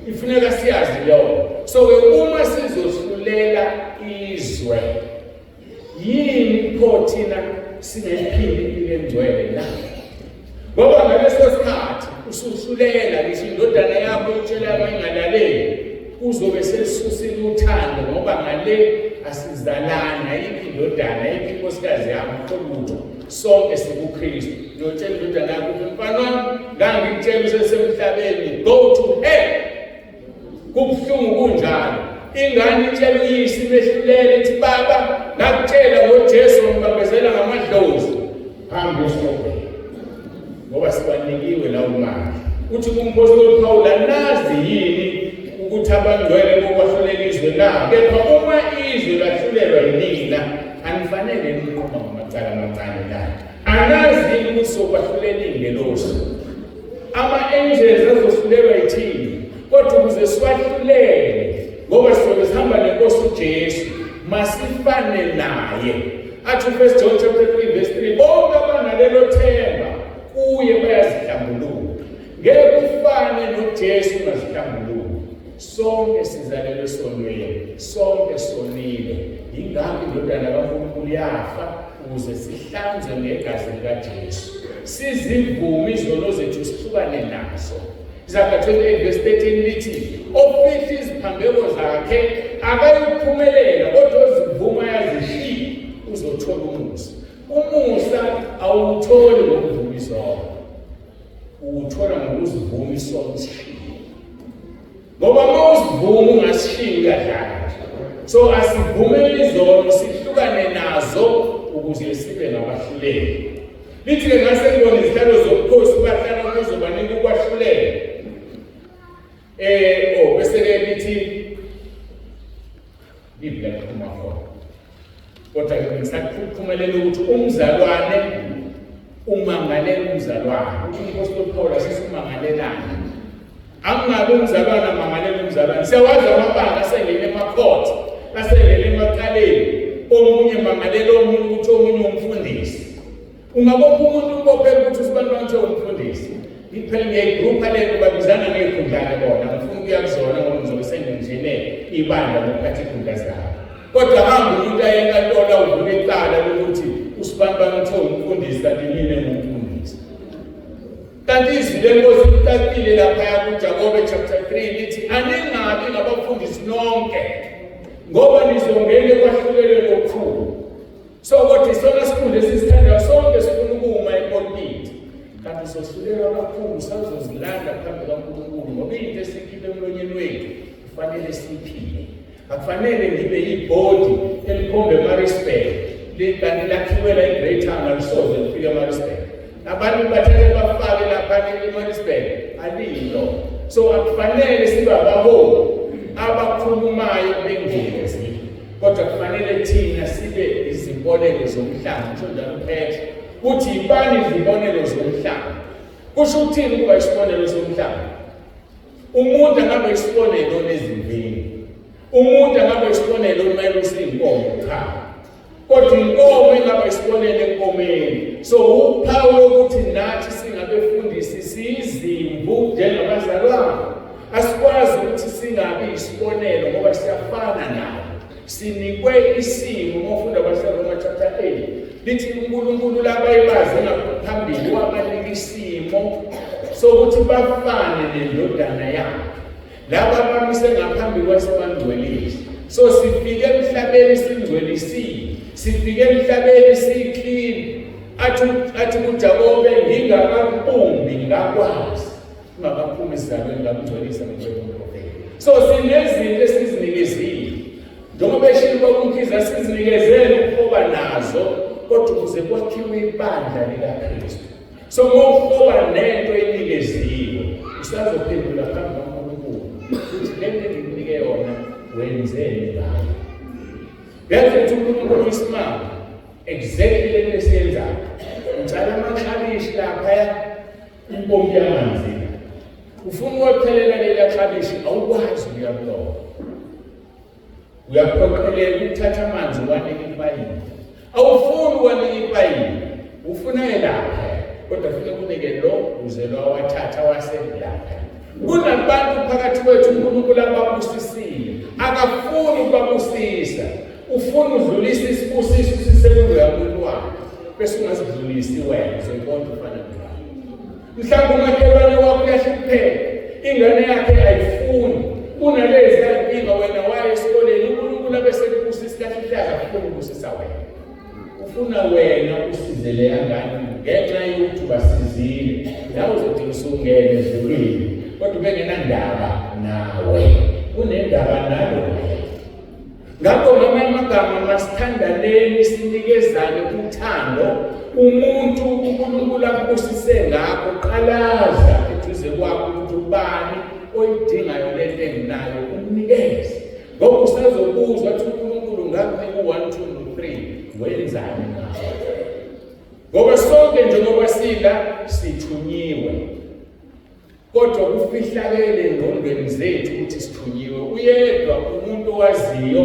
Ifuneka siyazi lokho. So uma sizohlulela izwe yini pho thina singayiphili impilo engcwele na? Ngoba ngaleso sikhathi usuhlulela ngisho indodana yakho utshela abangalaleli uzobe sesusile uthando ngoba ngale asizalana yiphi indodana yiphi inkosikazi yakho kolutho sonke sikuKristu. Ngiyotshela indodana yakho ukuthi mfana wami ngangikutshela usesemhlabeni go to hell. Kubuhlungu kunjalo. Ingane itshela uyise imehlulele ithi baba ngakutshela ngoJesu ngibambezela ngamadlozi hambe usokwe ngoba sikwanikiwe la umandla. Uthi kumpostoli Paul anazi yini ukuthi abangcwele bokwahlulela izwe na? Kepha uma izwe lahlulelwa yinina anifanele niqhuma ngamacala amancane la. Anazi yini ukuthi sokwahlulela ingelosi ama-angels azohlulelwa yithini? Kodwa ukuze siwahlulele ngoba sizobe sihamba nenkosi uJesu masifane naye. Athi 1 John chapter 3 verse 3 bonke abanalelo themba kuye bayazihlambulula. Ngeke ufane noJesu ungazihlambulula. Sonke sizalelwe sonweni, sonke sonile. Ingakho indodana kaNkulunkulu yafa ukuze sihlanzwe ngegazi likaJesu. Sizivume izono zethu sihlukane nazo. Isaya 28 verse 13 lithi ofihla iziphambeko zakhe akayiphumelela kodwa ozivuma yazishiya uzothola umusa. Umusa awutholi ngokuvuma isono, uwuthola ngokuzivuma isono sishiya. Ngoba uma uzivuma ungasishiya uyadlala. So asivumele izono sihlukane nazo ukuze sibe ngabahluleli. Lithi-ke ngase ngibona izihlalo zobukhosi bahlala kuzo banika ukwahlulela. Bese-ke lithi Biblia ikhuluma khona. Kodwa-ke ngisakuphumelela ukuthi umzalwane umangalela umzalwane. Uthi umpostoli Paul asisumangalelana. Angabe umzalwane amangalela umzalwane. Siyawazi amabanga asengene emakhoti, asengene emaqaleni. Omunye mangalela omunye ukuthi omunye umfundisi. Ungabopha umuntu ubophela ukuthi usibantwana nje umfundisi. Iphela ngegrupha lelo babizana ngekhundlane bona. Ngifuna ukuyakuzona ngoba ngizobe sengingene ibandla lokuphatha ikhundla zabo. Kodwa hamba umuntu ayenkantolo uvule icala lokuthi usibantwana nje umfundisi kanti mina ngumfundisi. Kanti izwi lenkosi liqaqile lapha kuJakobe chapter 3 lithi aningabi ngabafundisi nonke ngoba nizongena ekwahlulelweni okukhulu. So kodwa isona sifundo esisithandayo sonke sifuna ukuma epolitiki. Kanti sohlulelwa kakhulu sazozilanda phambi kaNkulunkulu ngoba into esikhiphe emlonyeni wethu kufanele siphile. Akufanele ngibe yibhodi elikhombe eMaritzburg kanti lakhiwela iGreat Town alisoze lifike eMaritzburg. Abantu bathathe bafake lapha eMaritzburg alilo. So akufanele sibe abaholi abakhulumayo bengezi. Kodwa kufanele thina sibe izibonelo zomhlaba. Ngisho njalo Petro uthi ibani izibonelo zomhlaba. Kusho ukuthini kuba isibonelo somhlaba? Umuntu angabe isibonelo nezivini. Umuntu angabe isibonelo uma elusinkomo cha. Kodwa inkomo ingaba isibonelo enkomeni. So uphawu ukuthi nathi singabefundisi sizimvu njengabazalwane. Asikwazi ukuthi singabi isibonelo ngoba siyafana nabo. Sinikwe isimo ngofunda kwaseRoma chapter 8 lithi uNkulunkulu labayibaze ngaphambili wabanika isimo sokuthi bafane nendodana yakhe laba bamise ngaphambi kwasebangcwelisi. So sifike emhlabeni singcwelisile, sifike emhlabeni siclean. Athi kuJakobe ingakampumbi ngakwazi ungakaphumi esizalweni ngakungcolisa ngokwemprofeti. So sinezinto esizinikeziwe njengoba eshilo kumkhize sizinikezele ukuba nazo kodwa ukuze kwakhiwe ibandla likaKristu. So ngokuba nento enikeziwe usazophendula phambi kaNkulunkulu ukuthi le nto engikunike yona wenzeni ngayo. Bese uNkulunkulu isimanga exactly le esiyenzayo. Ngicela amaklabishi lapha impompi yamanzi. Ufuna ukuphelela le klabishi awukwazi uyablowa. Uyaphoqelela ukuthatha amanzi uwanike ipayini. Awufuni uwanike ipayini. Ufuna elapha kodwa ufike kunike lo uze lo wathatha waselapha. Kunabantu phakathi kwethu uNkulunkulu ababusisile. Akafuni ukubabusisa. Ufuna udlulisa isibusiso sisebenzo yakuNkulunkulu. Bese ungasidlulisi wena uzobona ufana naye. Mhlawumbe umakhelwane wakho uyahlupheka. Ingane yakhe ayifuni. Unalezi inkinga wena waye esikoleni uNkulunkulu abese kubusisa kahle kahle afuna ukubusisa wena. Ufuna wena usizele yangane ngenxa yokuthi basizile. Nawe uzothi usungene ezulwini kodwa bengenandaba nawe. Unendaba nawe. Ngakho ngamanye amagama masithandaneni sinikezane uthando umuntu uNkulunkulu akubusise ngakho qalaza eduze kwakho ukuthi ubani oyidingayo lento enginayo umnikeze. Ngoba usazokuzwa ukuthi uNkulunkulu ngakho ku1 2 3 wenzani ngayo. Ngoba sonke njengoba sithunyiwe kodwa kufihlakele engqondweni zethu ukuthi sithunyiwe. Uyedwa umuntu owaziyo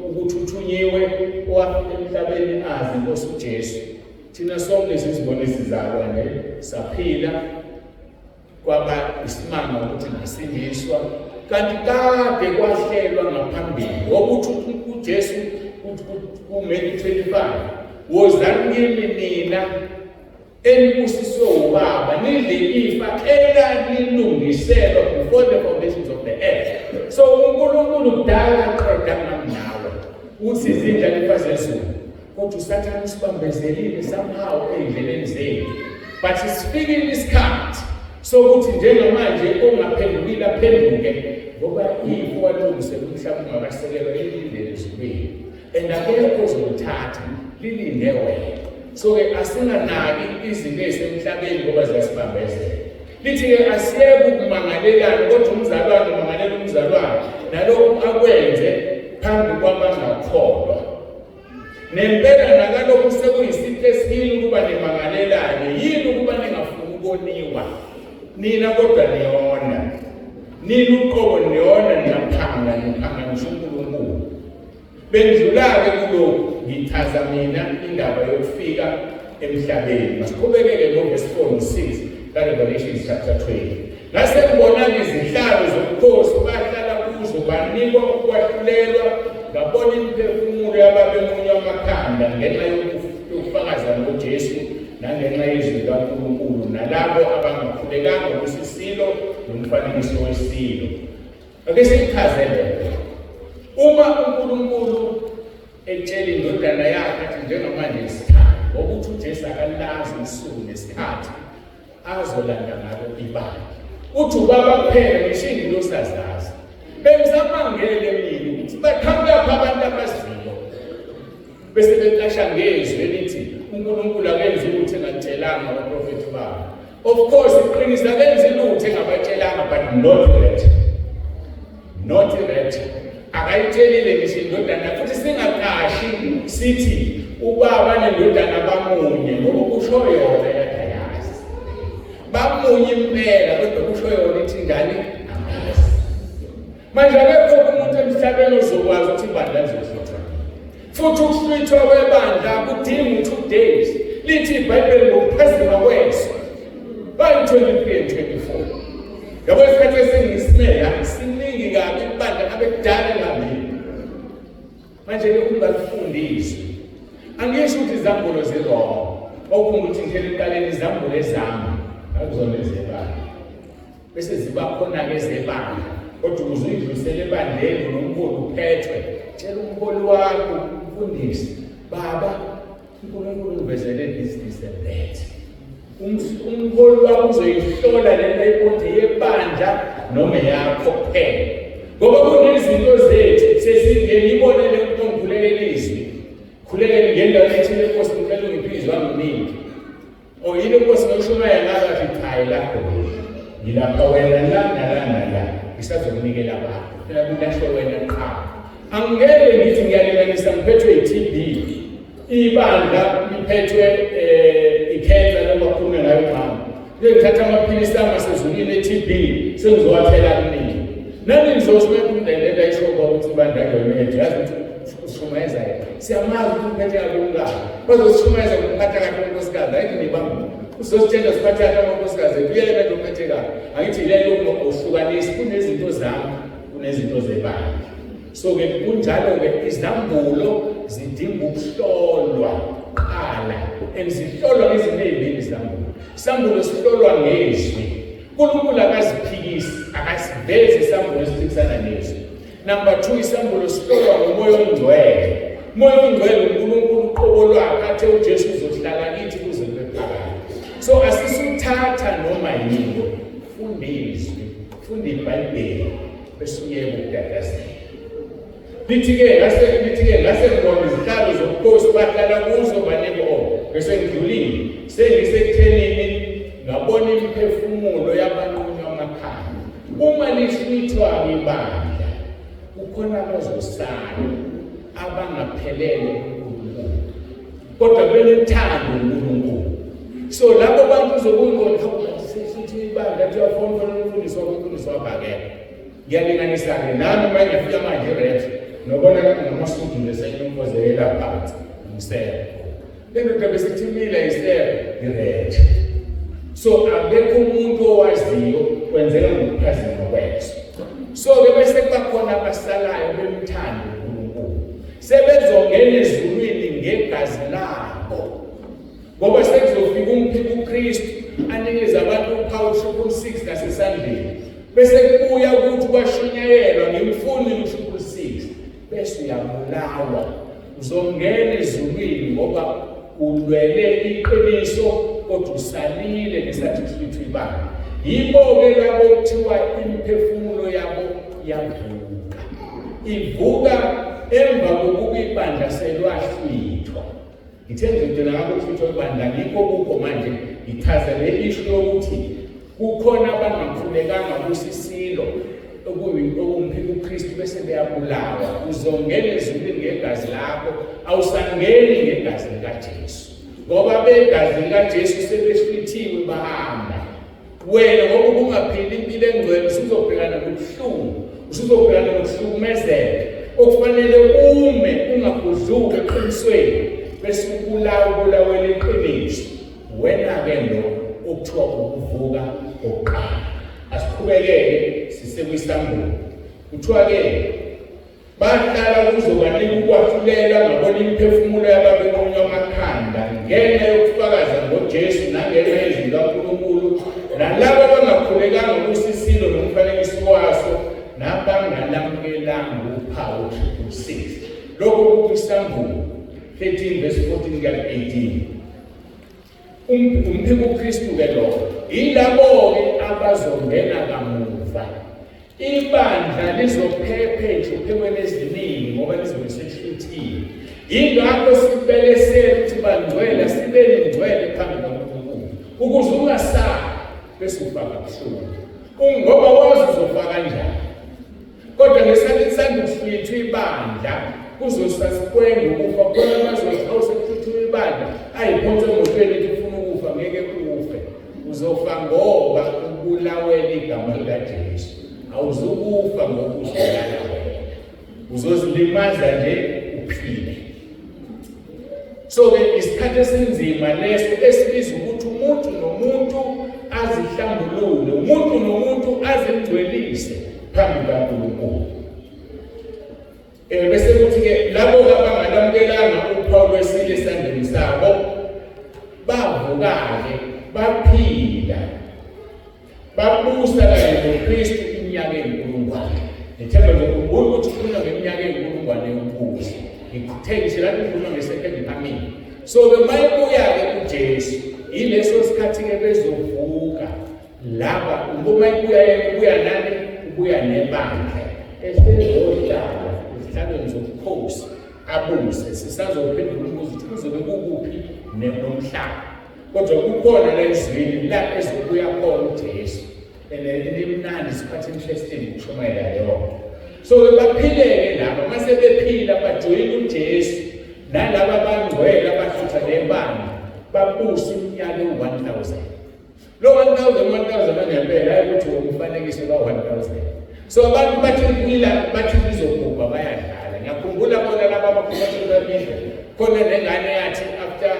ukuthi uthunyiwe owafika emhlabeni azi Inkosi uJesu. Thina sonke sizibona isizalwa nje saphila kwaba isimanga ukuthi ngasindiswa kanti kade kwahlelwa ngaphambili ukuthi uJesu kuMatthew 25 wozani kimi nina enibusiswe ubaba nidle ifa elalilungiselwa before the foundations of the earth. So uNkulunkulu kudala aqeda nawe uthi izindlela ifa zezulu kodwa uSathane usibambezelile somehow endleleni zethu. But isifikile isikhathi sokuthi njengamanje ongaphendukile aphenduke ngoba yifo walungisela umhlaba ungakasekelwa elindele ezulwini and akekho ozolithatha lilinde wena. So-ke asinganaki izinto ezisemhlabeni ngoba ziyasibambezela. Lithi-ke asiyeke ukumangalelana kodwa umzalwane umangalela umzalwane nalokhu akwenze phambi kwabangakholwa. Nempela nakalokhu sekuyisipho esibili ukuba nimangalelane yini ukuba ningafuni ukoniwa. Nina kodwa niyona. Nina uqobo niyona niyaphanga ngisho uNkulunkulu. Bendlula-ke kulokhu ngichaza mina indaba yokufika emhlabeni. Masiqhubekeke noverse 4 and 6 kaRevelations chapter 20. Ngase ngibona izihlalo zobukhosi bahlala kuzo banikwa ukwahlulelwa ngabona imiphefumulo yababemunywa amakhanda ngenxa yokufakaza ngoJesu nangenxa yezwi kaNkulunkulu nalabo abangakhulekanga kusisilo nomfanekiso wesilo. Ake sichazele uma uNkulunkulu etshela indodana yakhe athi njengamanje isikhathi ngokuthi uJesu akalazi usuku nesikhathi azolanda ngalo ibandla. Uthi ubaba kuphela ngishingi losazazi. Bengizamangele mina ukuthi bakhambe lapha abantu abaziyo. Bese beqasha ngezwi elithi uNkulunkulu akenzi ukuthi engatshelanga abaprofeti babo. Of course iqiniso akenzi ukuthi engabatshelanga but not that. Akayitshelile ngisho indodana futhi singakashi sithi ubaba nendodana bamunye ngoba kusho yona yayazi. Bamunye impela kodwa kusho yona ithi ngani amazi. Manje akekho umuntu emhlabeni ozokwazi ukuthi ibandla lizohlutha. Futhi ukuhlwithwa kwebandla kudinga 2 days. Lithi iBhayibheli ngokuphezulu kweso. By 23 and 24. Yabo isikhathi esingisimela siningi kabi ibandla abekudala ngabili. Manje ke ungakufundisi. Angisho ukuthi izambulo zirong. Okungukuthi ngithele eqaleni izambulo ezami akuzona ezebandla. Bese ziba khona ke ezebandla. Kodwa uzuyidlulisele ebandleni uNkulunkulu uphethwe. Tshela umholi wakho umfundisi. Baba uNkulunkulu uvezele this and that. umholi wakho uzoyihlola lento ayibonde yebandla noma yakho kuphela. Ngoba kunezinto zethu sesingene ibonele umuntu ongikhulekela izwi. Khulekela ngendawo ethile Nkosi ngicela ungiphizwe wangimini. O yini Nkosi ngishumaya ngathi chayi lapho. Ngilapha wena la. Isazokunikela abantu. Phela kunasho wena qha. Angeke ngithi ngiyalinganisa ngiphethwe i-TB. Ibandla liphethwe ikhenza noma kuphuma ngayo mama. Ngithatha amaphilisi amasezulwini e-TB sengizowathela kumina. Nani ngizosibeka umndlela ayishoba ukuthi ibandla yona yethu yazi ukuthi ushumayeza yena. Siyamazi ukuthi uphethe kalungana. Bazoshumayeza ngokuphatha kahle unkosikazi ayike nibamba. Uzositshela siphathe kahle unkosikazi kuyena lo uphethe kahle. Angithi le nto uhlukanisa kunezinto zami kunezinto zebandla. So ke kunjalo ke izambulo zidinga ukuhlolwa qala enzihlolwa ngezinto ezibili izambulo. Isambulo sihlolwa ngezwi. uNkulunkulu akaziphikisi akasivezi isambulo esiphikisana nezwi. Number 2 isambulo sihlolwa ngomoya ongcwele. Umoya ongcwele uNkulunkulu uqobo lwakhe athe uJesu uzohlala kithi kuze kube phakade. So asisuthatha noma yini funda izwi funda iBhayibheli bese uyeke ukudadazela. Lithi-ke ngase ngibona izihlalo zobukhosi bahlala kuzo baneko bese ngidlulile sengisekuthenini ngabona imiphefumulo yabanqunyi amakhanda. Uma lishwithwa ibandla kukhona abazosala abangaphelele uNkulunkulu kodwa belethanda uNkulunkulu. So labo bantu uzokungona sesithi ibandla tuyafona umfundisi wabhakela. Ngiyalinganisa-ke nami uma ngiyafika manje rethi nobona ngamasudi lesenyumkozela phansi umsele. Lento besithimile isele irethi. So abekho umuntu owaziyo kwenzeka ngokuphazima kwethu. So ke bese kubakhona abasalayo bemthanda uNkulunkulu. Sebezongena ezulwini ngegazi labo. Ngoba sekuzofika umphiko uKristu anikeze abantu uPaul 6 nasesandleni. Bese kubuya ukuthi bashunyayelwa ngemfundo u6 bese uyabulawa uzongena ezulwini ngoba ulwele iqiniso kodwa usalile ngesathi kuswithwa ibandla. Yibo-ke labo kuthiwa imiphefumulo yabo yavuka. Ivuka emva kokuba ibandla selwahwithwa. Ngithe ngidela ngakho ukuhlwithwa ibandla ngikho kukho manje ichaza le issue yokuthi kukhona abangakhulekanga kusisilo okumphika uKristu bese beyabulawa. Uzongena ezulwini ngegazi lakho awusangeni ngegazi likaJesu ngoba begazi likaJesu sebeshwithiwe bahamba. Wena ngoba ungaphili impilo engcwele usuzobhekana nobuhlungu usuzobhekana nokuhlukumezeka okufanele ume ungagudluki eqinisweni bese ubulawela iqiniso. Wena-ke lo okuthiwa ukuvuka kokuqala. Asiqhubekeke sisekwisambulo. Kuthiwa-ke bahlala kuzobanika ukwahlulela ngabona imiphefumulo yababenqunyi amakhanda ngenxa yokufakaza ngoJesu nangenxa yezwi kaNkulunkulu nalabo abangakhulekanga kusisilo nomfanekiso waso nabangalamukelanga uphawu 6. Lokho kukwisambulo 13 verse 14 kuya 18. Umphiko uKristu-ke lo ilabo-ke abazongena kamuva. Ibandla lizophephe nje uphekweni eziningi ngoba lizobe selishwithiwe. Yingakho sibelesele ukuthi bangcwele sibe ngcwele phambi kaNkulunkulu ukuze ungasali bese ufaka buhlungu. Ngoba wazi uzofa kanjani. Kodwa ngesikhathi sisanda ukuhlwithwa ibandla kuzosasikwenda ukufa khona amazothi awusekuhlwithwa ibandla ayiphonse emotweni ethi ufuna ukufa ngeke ufe. Uzofa ngoba ubulawela igama likaJesu. Awuzukufa ngokuzolala wena. Uzozilimaza nje uphile. So ke isikhathi esinzima leso esibiza ukuthi umuntu nomuntu azihlambulule, umuntu nomuntu azingcwelise phambi kaNkulunkulu. Bese kuthi-ke labo abangalamukelanga uphawu lwesilo esandleni sabo bavuka-ke baphila babusa kanye noKristu iminyaka eyinkulungwane. Ngithemba ngikhumbula ukuthi kukhulunywa ngeminyaka eyinkulungwane yokubusa. Ngikuthengise lapho kukhulunywa nge-second coming. So ke mayebuya-ke uJesu ileso sikhathi ke bezovuka laba uma ibuya nani ubuya nebandla esezohlala izihlalweni zobukhosi abuse sisazophendula umbuzo ukuthi kuzobe kukuphi nomhlaba kodwa kukhona la ezweni la ezobuya khona uJesu enemnandi isikhathi interesting ukushumayela yonke so baphileke laba mase bephila bajoyina uJesu nalaba abangcwele abahlutha nebandla babusa iminyaka u-1000 lo 1000 angempela hayi ukuthi umfanekiso ka-1000 so abantu bathi bizogubha bayadlala ngiyakhumbula bona laba abakhuluma khona nengane yathi after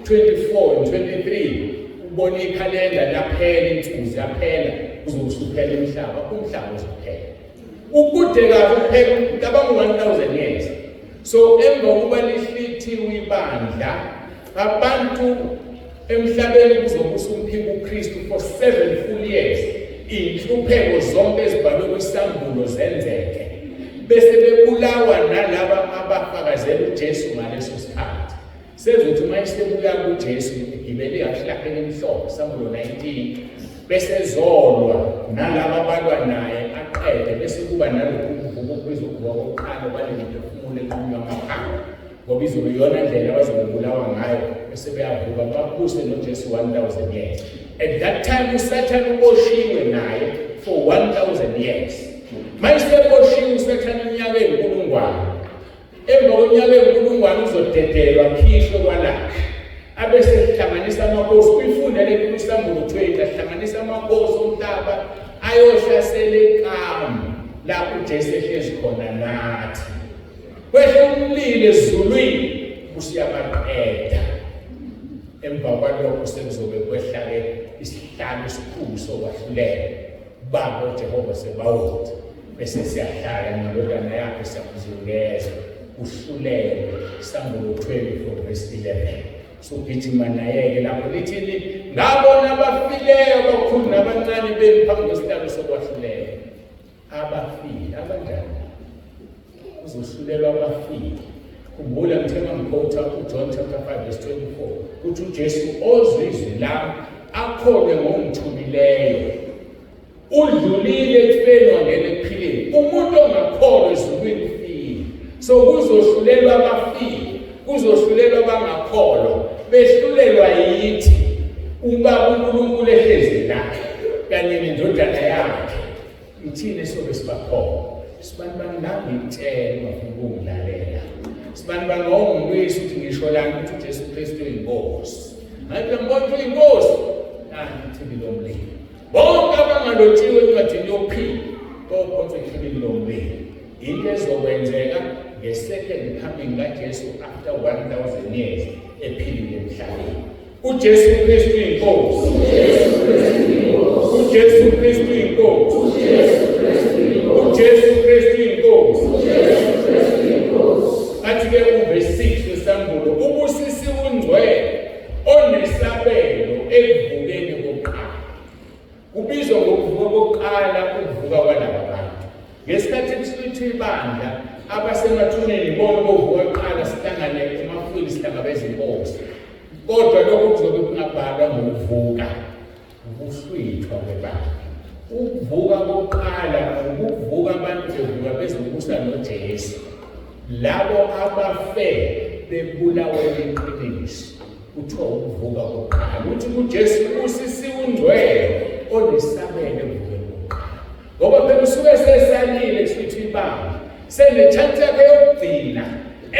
24 and 23 ubona ikhalenda laphela insuku yaphela uzokuhluphela umhlaba uzophela ukude kahle kuphela abangu-1000 years so emva kokuba lihlithiwe ibandla abantu emhlabeni kuzobusa umphiko uKristu for 7 full years inhlupheko zonke ezibhalwe kwisambulo zenzeke bese bebulawa nalaba abafakazela uJesu ngaleso sikhathi sezothi uma isebuya kuJesu igibele yahlaphela emhlophe Sambulo 19 bese zolwa nalaba abalwa naye aqede bese kuba nalokuvuka kwezokuwa kokuqala balemiphefumulo equnywa amakhanda ngoba izobe yona ndlela abazobulawa ngayo bese beyavuka babuse noJesu 1000 years at that time uSathane uboshiwe naye for 1000 years manje eboshiwe uSathane iminyaka eyinkulungwane emva kweminyaka eyinkulungwane uzodedelwa khihlwe kwalapha abese hlanganisa amakhosi kuyifundele kuSambulo 20 ahlanganisa amakhosi omhlaba ayohlasela eKamu la uJesu ehlezi khona nathi kwehla umlilo ezulwini usiyabaqeda emva kwalokho sekuzobe kwehlale isihlalo esikhulu sokwahlulela babo Jehova sebawuthi bese siyahlala nendodana yakhe siyakuzungeza uhlulele Sambulo 24 verse 11 so gijima naye-ke lapho lithini ngabona abafileyo abakhulu nabancane bemi phambi kwesihlalo sokwahlulela abafile abanjani uzohlulelwa abafile khumbula ngithema ngikhotha uJohn chapter 5 verse 24 ukuthi uJesu ozwe izwi lami akholwe ngongithumileyo udlulile ekufeni wangena ekuphileni umuntu ongakholwa ezulwini ufile so kuzohlulelwa abafile kuzohlulelwa abangakholwa behlulelwa yithi ubaba uNkulunkulu ehlezi la kanye nendodana yakhe ithini sobe sibakholwa sibantu banami ngitshela bafuna ukunglalela sibantu bangomuntu ukuthi ngisho la ukuthi uJesu Kristu uyinkosi ngathi mbona uyinkosi nangithi lomlilo bonke abangalotshiwe encwadini yokuphila bophonse ikhibili lomlilo into ezokwenzeka nge-second coming kaJesu after 1000 years ephilile emhlabeni uJesu Kristu uyinkosi uJesu Kristu uyinkosi uJesu Kristu uyinkosi athi-ke uverse 6 weSambulo ubusisi ungcwele onesabelo ekuvukeni kokuqala kubizwa ngokuvuka kokuqala ukuvuka kwalaba bantu ngesikhathi kuhlithwa ibandla abasemathuneni bonke bovuka kuqala sihlangane emafwini sihlangabeza inkosi kodwa lokho kuzobe kungabhalwa ngokuvuka ukuhlwithwa kwebandla ukuvuka kokuqala ukuvuka abantu bevuka bezobusa noJesu labo abafe bebulawe iqiniso kuthiwa ukuvuka kokuqala uthi kuJesu usisi ungcwele onesabelo ekuvukeni kokuqala ngoba phela usuke sesalile kusithi ibanga senechance yakhe yokugcina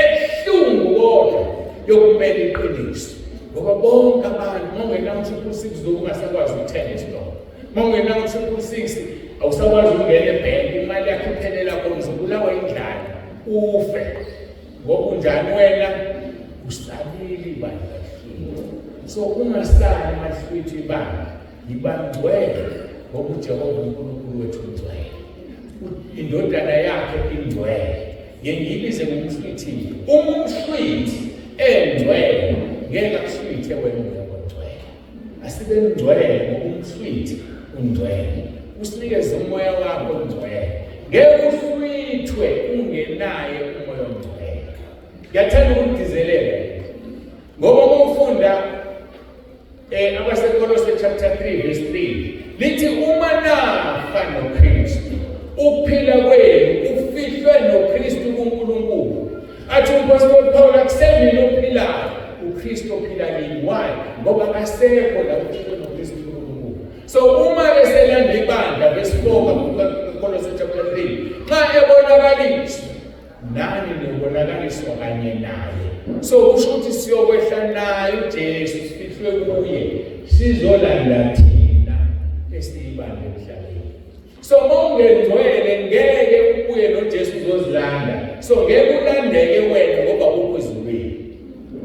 ebuhlungu kodwa yokumela iqiniso ngoba bonke abantu mongena u-666 zokungasakwazi ukuthenga isitolo mongena u-666 awusakwazi ukungena ebhenki imali yakho iphelela khona uzobulawa indlala ufe ngoba unjani wena usabile ibandla so ungasali mahlwitha ibandla ibangcwele ngoba uJehova uNkulunkulu wethu ungcwele indodana yakhe ingcwele ngengibize ngomhlwithile umhlwithi engcwele ngeke akuhlwithe wena ungekongcwele asibe ngcwele ngoba umhlwithi ungcwele usinikeze umoya wakho ongcwele ngeke uhlwithwe ungenaye umoya ongcwele ngiyathanda ukudizelela ngoba uma ufunda abaseKolose chapter 3 verse 3 lithi uma nafa noKristu ukuphila kwenu ufihlwe noKristu kuNkulunkulu. Athi umpostoli Paul akusemini ophilayo, uKristu ophila kini. Why? Ngoba asekho la ufihlwe noKristu kuNkulunkulu. So uma beselanda ibandla verse 4 Kolose chapter 3 xa ebonakaliswa nani nibonakaliswa kanye naye. So kusho ukuthi siyokwehla naye uJesu sifihlwe kuye sizolanda thina esiyibandla emhlabeni. So mawungengcwele ngeke ubuye noJesu uzozilanda. So ngeke ulandeke wena ngoba uphezulweni.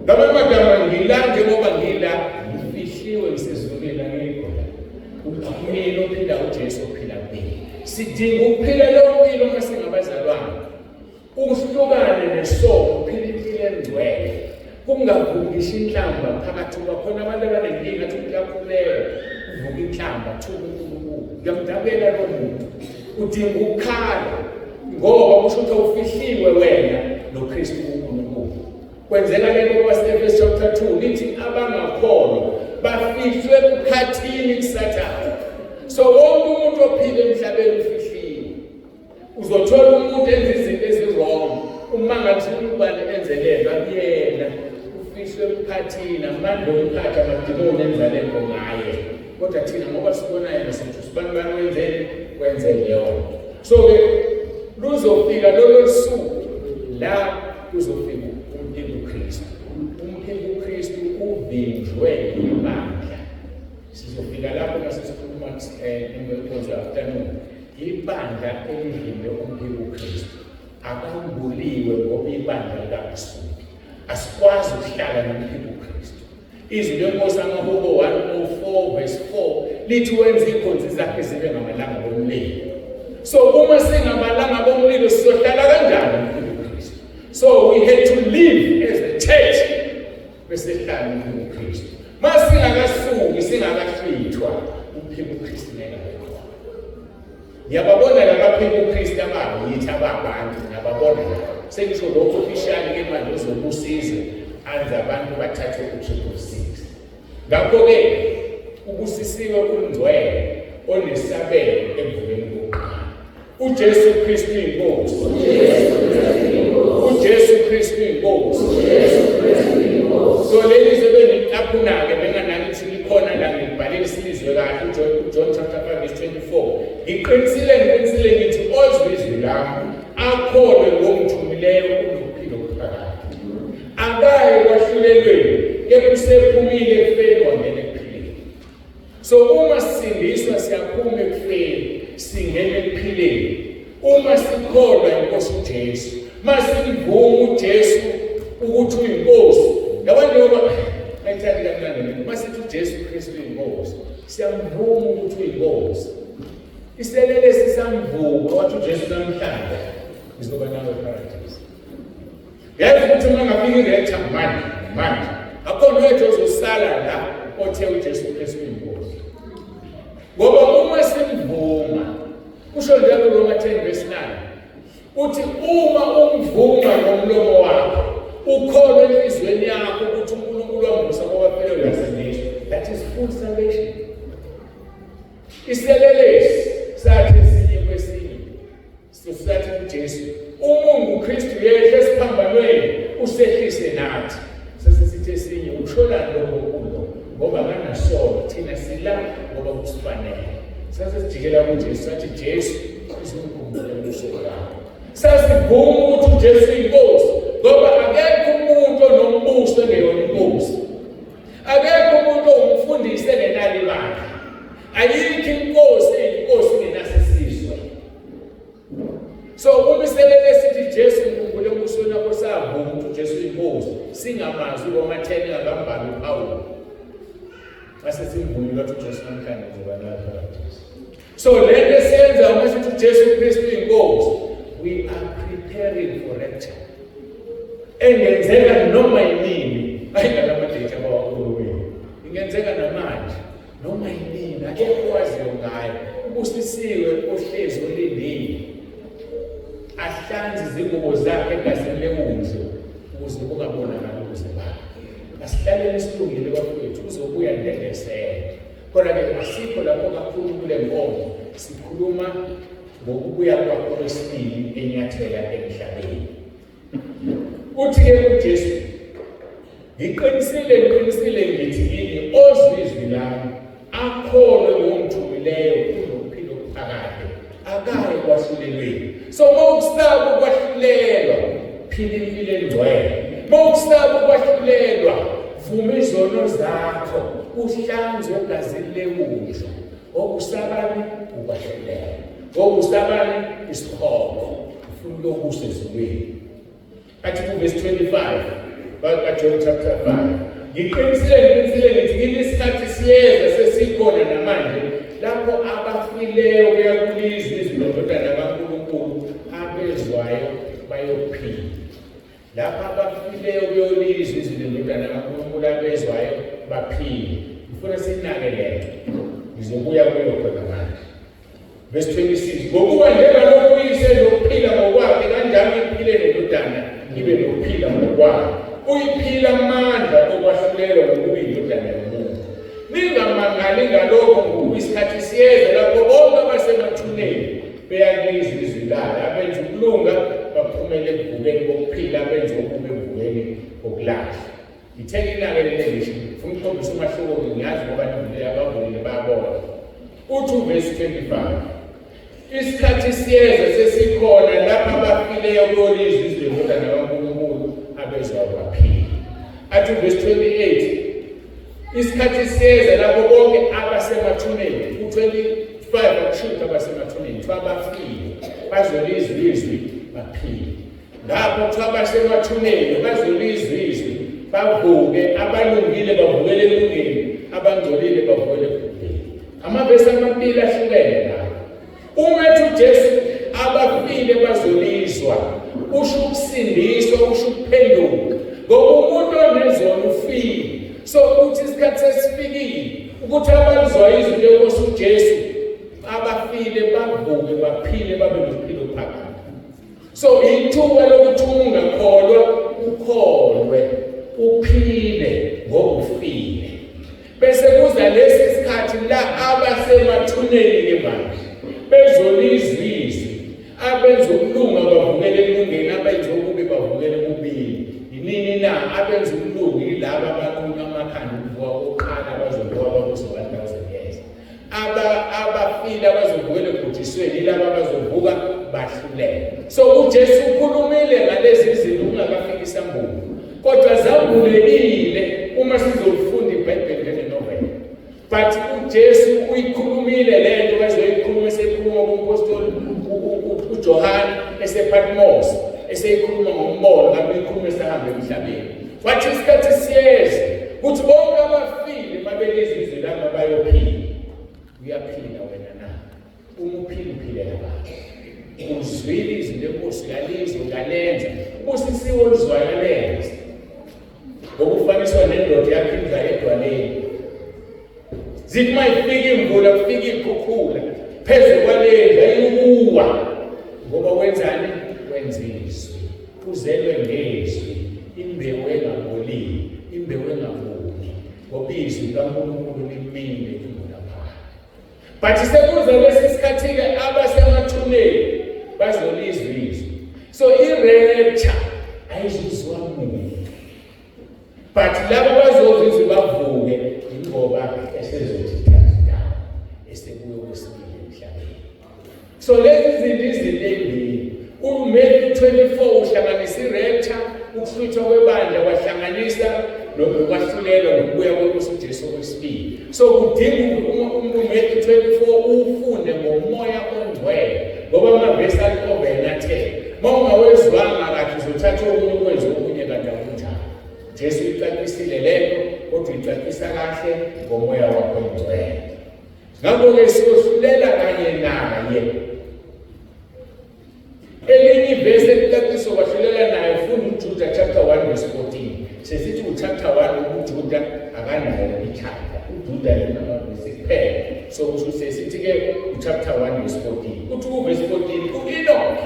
Ngamanye amagama ngilande ngoba ngila ngifihliwe ngisezulwini angekho. Mina ophila uJesu ophila kimi. Sidinga ukuphila leyo mpilo masingabazalwane. Ukuhlukane nesono uphila impilo engcwele. Kungavungishi inhlamba phakathi kwakhona abantu abanenkinga athi uyakhuleka uvuka inhlamba thuka uNkulunkulu. Ngiyamdabela lo muntu. Udinga ukukhala ngoba kusho ukuthi ufihliwe wena noKristu uNkulunkulu. Kwenzeka lento kwaseFesu chapter 2 lithi abangakholwa bafihlwe ukhathini kuSathane. So wonke umuntu ophila emhlabeni ufihliwe. Uzothola umuntu enza izinto ezirong uma ngathi ubani enzelelwa kuyena ufihlwe ukhathini amandla okuphatha amadimoni enza lento ngaye. Kodwa thina ngoba sibona yena sithi sibani wenzele kwenzele yona. So ke luzofika lolo suku la kuzofika umphilo uKristu. Umphilo uKristu uvinjwe ibandla. Sizofika lapho masesikhuluma ngemikhosi afternoon. Ibandla elidlule umphilo uKristu akambuliwe ngoba ibandla likaKristu. Asikwazi ukuhlala nomphilo uKristu. Izwi lenkosi amaHubo 104 verse 4 lithi wenza ikhonzi zakhe zibe ngamalanga bomlilo. So uma singamalanga bomlilo sizohlala kanjani nomphilo uKristu? So we had to live as a church besehlala nomphilo uKristu. Masingakasuki singakahlwithwa umphilo uKristu ngeke. Ngiyababona labaphila uKristu ababo yithi ababantu ngiyababona sengisho lokho officially ke manje uzokusiza anza abantu bathathe u666. Ngakho ke ubusisiwe ungcwele onesabelo emvuleni kokuqala. uJesu Kristu inkosi. uJesu Kristu inkosi. So leli sebeni aphuna ke bengananithi likhona la ngibhalile isizwe kahle uJohn chapter 5 verse 24. Ngiqinisile ngithi ozwizwe lami akholwe ngomthumileyo unophilo phakathi. Akaye kwahlulelweni ekusephumile ekufeni wangena ekuphileni. So uma sisindiswa siyaphuma ekufeni singena ekuphileni. Uma sikholwa inkosi uJesu, masimvuma uJesu ukuthi uyinkosi. Yabantu ngoba ayithandi kancane masithi uJesu Kristu uyinkosi. Siyamvuma ukuthi uyinkosi. Iselele sisamvuma wathi uJesu namhlanje izoba nawe paradise. Yazi ukuthi uma ngafika iretha manje akhona wethu ozosala la othe uJesu Kristu uyinkosi. Ngoba uma simvuma kusho njalo Roma 10 verse 9 uthi uma umvuma ngomlomo wakho ukholwe enhlizweni yakho ukuthi uNkulunkulu wamvusa kwabaphela uyasindiswa. That is full salvation. Iselelesi sathi sinye kwesinye sisathi uJesu uMungu Kristu yehla esiphambanweni usehlise nathi. Sasisithi esinye ushona lokho ngoba nganasono thina sila ngoba kusifanele. Sasijikela kuJesu sathi Jesu isikhumbulo lesola. Sasivuma ukuthi uJesu inkosi ngoba akekho umuntu onombuso ngeyona inkosi. Akekho umuntu omfundisi engenalo ibandla. Ayikho inkosi ngenasisizwe. So umiselele sithi Jesu uNkulunkulu embusweni wakho savuma ukuthi uJesu inkosi singamazi uRoma 10 ngambali uPaul. Mase simvumile ukuthi uJesu namhlanje uzoba nayo. So lento senza uma sithi uJesu Kristu inkosi, we are preparing for rapture. Engenzeka noma yini ayinalamadate abawakhuluwini. Ingenzeka namanje noma yini akekho owaziyo ngayo. Ubusisiwe ohlezi olindile. Ahlanze izingubo zakhe ngasemlekundlo ukuze kungabonakali ukuze bakhe. Asihlalele isilungile bafowethu uzobuya ndengesele. Kodwa-ke asikho lapho kakhulu kule nkonzo sikhuluma ngokubuya kwakho kwesibili enyathela emhlabeni. Uthi-ke uJesu, ngiqinisile ngithi kini ozwa izwi lami akholwe ngomthumileyo unokuphila okuphakade akaye ekwahlulelweni. So mawukusaba ukwahlulelwa phila impilo engcwele. Mawukusaba ukwahlulelwa vuma izono zakho uhlanzwe egazini lemusho. Okusabani ukwahlulela. Okusabani isihobo ufuna lokusa ezulwini. Athi verse 25 John chapter 5. Ngiqinisile ngithi kini isikhathi siyeza sesikhona namanje lapho abafileyo beyakulizwa izwi lendodana kaNkulunkulu abezwayo bayophila. Lapho abafileyo beyolizwa izwi lendodana kaNkulunkulu abezwayo baphile. Ngifuna sinake lento. Ngizobuya kuyo khona manje. Verse 26. Ngokuba njengalokhu uyise lokuphila ngokwakhe kanjalo iphile nendodana ibe nokuphila ngokwakhe. Uyiphila amandla okwahlulelwa ngokuba indodana yomuntu. Ningamangali ngalokho ngokuba isikhathi siyeza lapho bonke abasemathuneni beyakulizwa izwi layo. Abenza ukulunga baphumele ekuvukeni kokuphila, abenza okubi ekuvukeni kokulahla. Ngitheke inake ngisho ufuna ukukhombisa umahluko ngiyazi ngoba nivule abavulile bayabona. Uthi verse 25. Isikhathi siyeza sesikhona lapho abafileyo beyolizwa izwi lendodana kaNkulunkulu abezwayo baphila. Athi verse 28. Isikhathi siyeza lapho bonke abasemathuneni u25 akushuka abasemathuneni abafile bazolizwa izwi baphile. Lapho abasemathuneni bazolizwa izwi bavuke, abalungile bavukele elungeni, abangcolile bavukele ekuguleni. Amavesi amabili ahlukene la. Uma ethi uJesu abafile bazolizwa, usho ukusindiswa, usho ukuphenduka. Ngoba umuntu onezono ufile. So uthi isikhathi sesifikile ukuthi abalizwa izwi lenkosi uJesu abafile bavuke baphile babe nokuphila okuphakade. So ithuba lokuthi ungakholwa ukholwe uphile ngoba ufile. Bese kuza lesi sikhathi la abasemathuneni ke manje bezolizwa izwi, abenza ukulunga bavukele elungeni, abenza okubi bavukele kubili. Yinini na abenza ukulunga yilabo abakhulunywa amakhanda ukuvuka kokuqala bazovuka bakuzo 1000 years. Abafile abazovukela ebhujisweni yilabo abazovuka bahlulele. So uJesu ukhulumile ngalezi zinto ungakafiki isambulu. Kodwa zavulekile uma sizofunda iBhayibheli ngenovela. But uJesu uyikhulumile lento bazoyikhuluma esekhuluma kumpostoli uJohane esePatmos, eseyikhuluma ngombono ngabe ikhuluma esahamba emhlabeni. Wathi isikhathi siyeza ukuthi bonke abafile babelizwe izwi lami bayophila. Uyaphila wena na. Uma uphila uphilela abantu. Uzwile izwi lenkosi yalizwe ngalenza. Usisiwe oluzwayo lenza. Ngokufaniswa nendoda yaphindza edwaleni. Zithi mayifika imvula kufika ikhukhula phezu kwalenza inukuwa. Ngoba wenzani? Wenza izwi. Uzelwe ngezwi. Imbewu engaboli, imbewu engaboli. Ngoba izwi kaNkulunkulu limile imvula phakathi. But sekuza lesi sikhathi-ke abasemathuneni bazolizwa izwi. So i-rapture ayizuzwa muntu. But laba bazozwa izwi bavuke ingoba esezothi thatha esekuyo kwesibili emhlabeni. So lezi zinto ezimbili uMatthew 24 uhlanganisa i-rapture, ukuhlutshwa kwebandla kwahlanganisa nokwahlulelwa nokubuya kwenkosi uJesu kwesibili. So kudinga uMatthew 24 ufunde ngomoya ongcwele ngoba amavesi alikhovena athe mawungawezwanga kahle uzothatha okunye ukwenza okunye kanti akunjalo. Jesu uyicacisile lento kodwa uyicacisa kahle ngomoya wakho ongcwele. Ngakho-ke siyohlulela kanye naye. Elinye ivesi elicaciso kwahlulela naye funda uJuda chapter 1 verse 14. Sesithi uchapter 1 uJuda akanayo ichapter. uJuda yena amavesi kuphela. So sesithi-ke uchapter 1 verse 14. Uthi verse 14 u-Enoch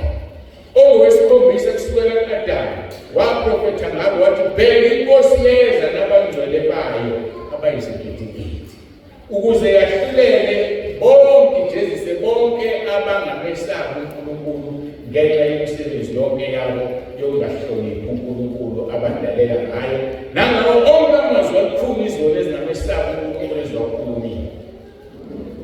ongowesikhombisa kusukela kuAdamu waprofetha ngabo wathi bheka inkosi yeza nabangcwele bayo abayizigidigidi ukuze yahlulele bonke ijezise bonke abangamesabi uNkulunkulu ngenxa yemisebenzi yonke yabo yokungahloniphi uNkulunkulu abadalela ngayo nangawo onke amazwi akhuluma izolo ezingamesabi uNkulunkulu eziwakhulumile.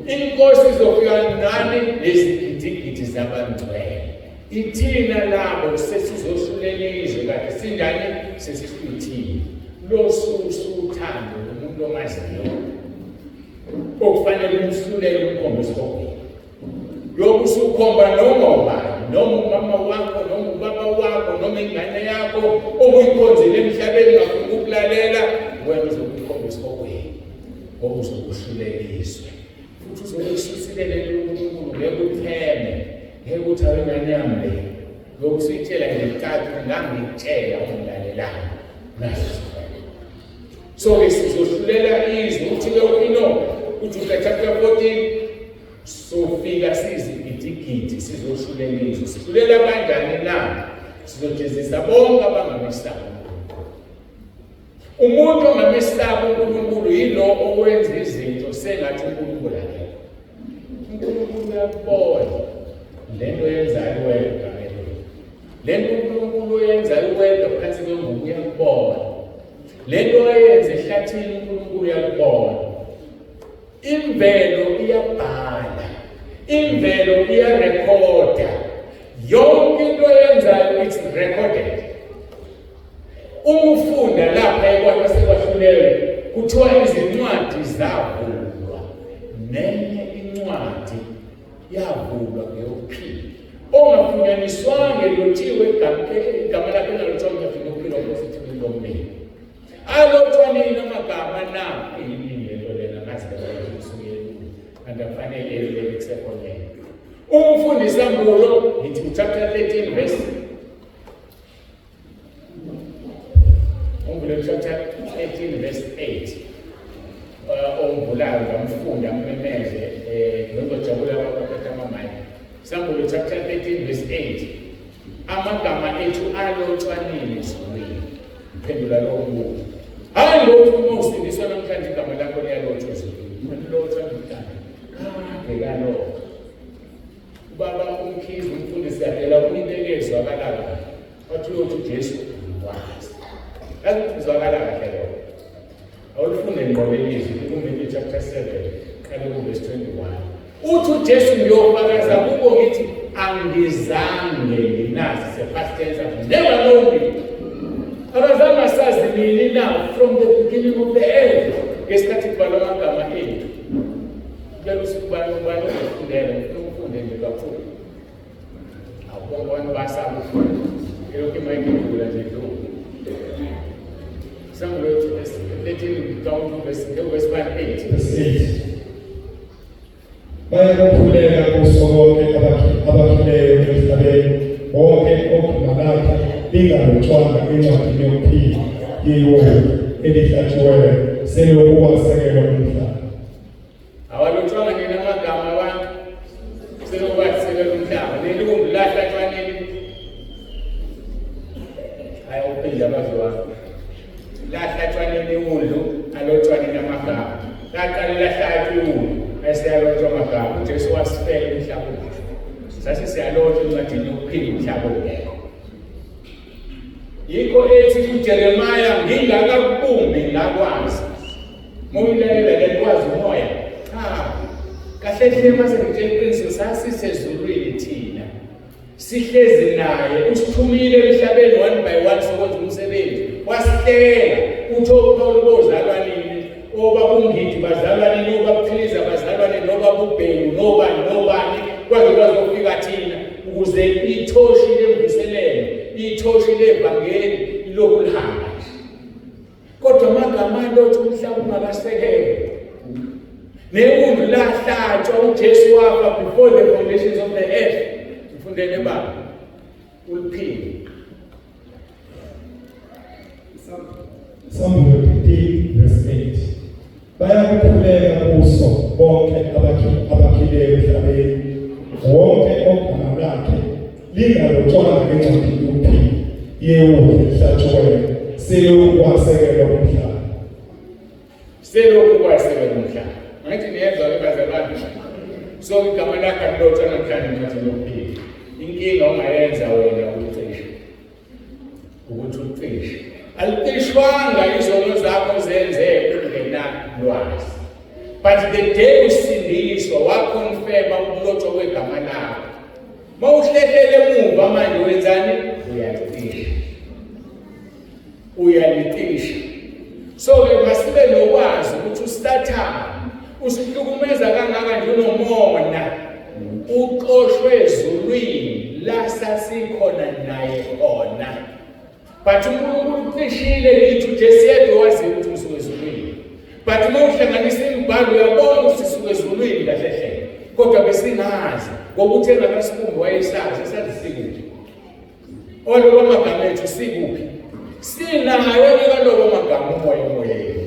Inkosi izofika nani nezigidigidi zabangcwele. Ithina labo sesizohlulelizwe kade sindani sesifithile lo uthando umuntu omaziyo okufanele umhlulele umkhombisa kokuyini yokusukhomba noma umama wakho noma ubaba wakho noma ingane yakho okuyikhonzile emhlabeni ngafuna ukulalela wena uzokukhombisa kokuyini ngoba uzokuhlulelizwe futhi uzokususilele uNkulunkulu ngekutheme ngeke uthi awengane yami le yokusitshela ngesikhathi ngangitshela umlalelana naso so sizohlulela izwi uthi lokho uJuda chapter 14 sofika sizigidigidi sizohlulela izwi sihlulela kanjani na sizojezisa bonke abangamesabi umuntu ongamesabi uNkulunkulu yilo owenza izinto sengathi uNkulunkulu akekho. uNkulunkulu uyabona lento yenzayo wedwa lento uNkulunkulu yenzayo wedwa phansi kwengubo uyabona lento ayenze ehlathini uNkulunkulu uyabona. Imvelo iyabhala, imvelo iyarekhoda, yonke into yenzayo it's recorded. Umufunda lapha ekwakho sekwahlulelwe kuthiwa izincwadi zavulwa nenye incwadi yavulwa ngeyokuphila ongafunyaniswanga elothiwe igama lakhe engalotshwanga ukuphila okusithini lomlilo alotshwaneni amagama na eyini lento lena ngazi leyokusukela kanti afanele ekusekhoneni umfundisi ambulo ithi chapter 13 verse chapter 18 verse 8 ombulayo ngamfunda mmemeze ngizojabula kwabaphethe amamayi Sambulo chapter 13 verse 8 amagama ethu alotshwanile ezulwini iphendula lo mbuzo hayi lokhu uma usindiswa namhlanje igama lakho liyalotshwa ezulwini lotshwa namhlanje bheka lo ubaba umkhizi umfundisi yadela unintekezo akalala wathi uyothi Jesu wazi azizwakala kahle lo awufunde ngqobelizwi kuMatthew chapter 7 kale ku verse 21 uthi uJesu ngiyofakaza kubo ngithi angizange nginazi past tense never known me abazange sazi nini na from the beginning of the earth ngesikhathi kubhalwa amagama ethu kuyabe usikubani ukufundela ufunde nje kakhulu awubona basaba ufunda lokho mayikuvula nje lokho Samuel 13 down to verse 8. Bayakukhuleka kuso konke abakhileyo emhlabeni bonke okumalapha lingalotshwanga encwadini yokuphila yeWohlo elihlatshiweyo selokwasekelwa umhlaba. Awalotshwanga ngenamagama abantu selokwasekelwa umhlaba lelungu lahlatshaneni ayawuphinda abazwa lahlatshaneni iwundlu alotshwaneni amagama laqale lahlatsha iwundlu ayeseyalotshwa amagama uJesu wasifela emhlabeni sase siyalotshwa encwadini yokuphila umhlaba ongekho yikho ethi kuJeremaya ngingakakubumbi ngakwazi moyilalela lekwazi umoya kahle hle mase ngitshela sasisezulwini thina sihlezi naye usithumile emhlabeni one by one sokwenza umsebenzi wasihlela uthi uPaul bozalwanini obabungidi bazalwanini obaphiliza bazalwanini obabubhelu nobani kwaze kwazofika thina ukuze ithoshi lemvuselelo ithoshi levangeli lokulihamba kodwa amagama lothi umhlaba ungakasekelwe newundlu lahlatshwa uJesu wafa before the foundations of the earth mfundele baba uliphile Samuel 15 verse 8 bayakukhuleka kuso bonke abakhileyo emhlabeni wonke ogama lakhe lingalotshwanga encwadini yokuphila yewuke hlatshukela selokhu kwasekelwa umhlaba. Selokhu kwasekelwa umhlaba. Ngathi niyezwa ke bazalwane. So igama lakhe alilotshwa namhlanje ngathi lokuphila. Inkinga ongayenza wena ukuthi ucishe. Alicishwanga izono zakho zenze ungenalwazi. But the day usindiswa wakonfirma ukulotshwa kwegama lakho. Mawuhlehlele emuva manje wenzani? Uyalicisha. So ke masibe nokwazi ukuthi uSathane usihlukumeza kangaka nje unomona uqoshwe ezulwini la sasikhona naye khona. But uNkulunkulu ucishile lithi uJesu yedwa wazi ukuthi usuke ezulwini. But mawuhlanganisa imibhalo uyabona ukuthi sisuke ezulwini kahle hle. Kodwa besingazi ngoba uthenga kaSibungu wayesazi esazisikuphi. Olo amagama ethu sikuphi? Sinayo ngalo magama umoyeni.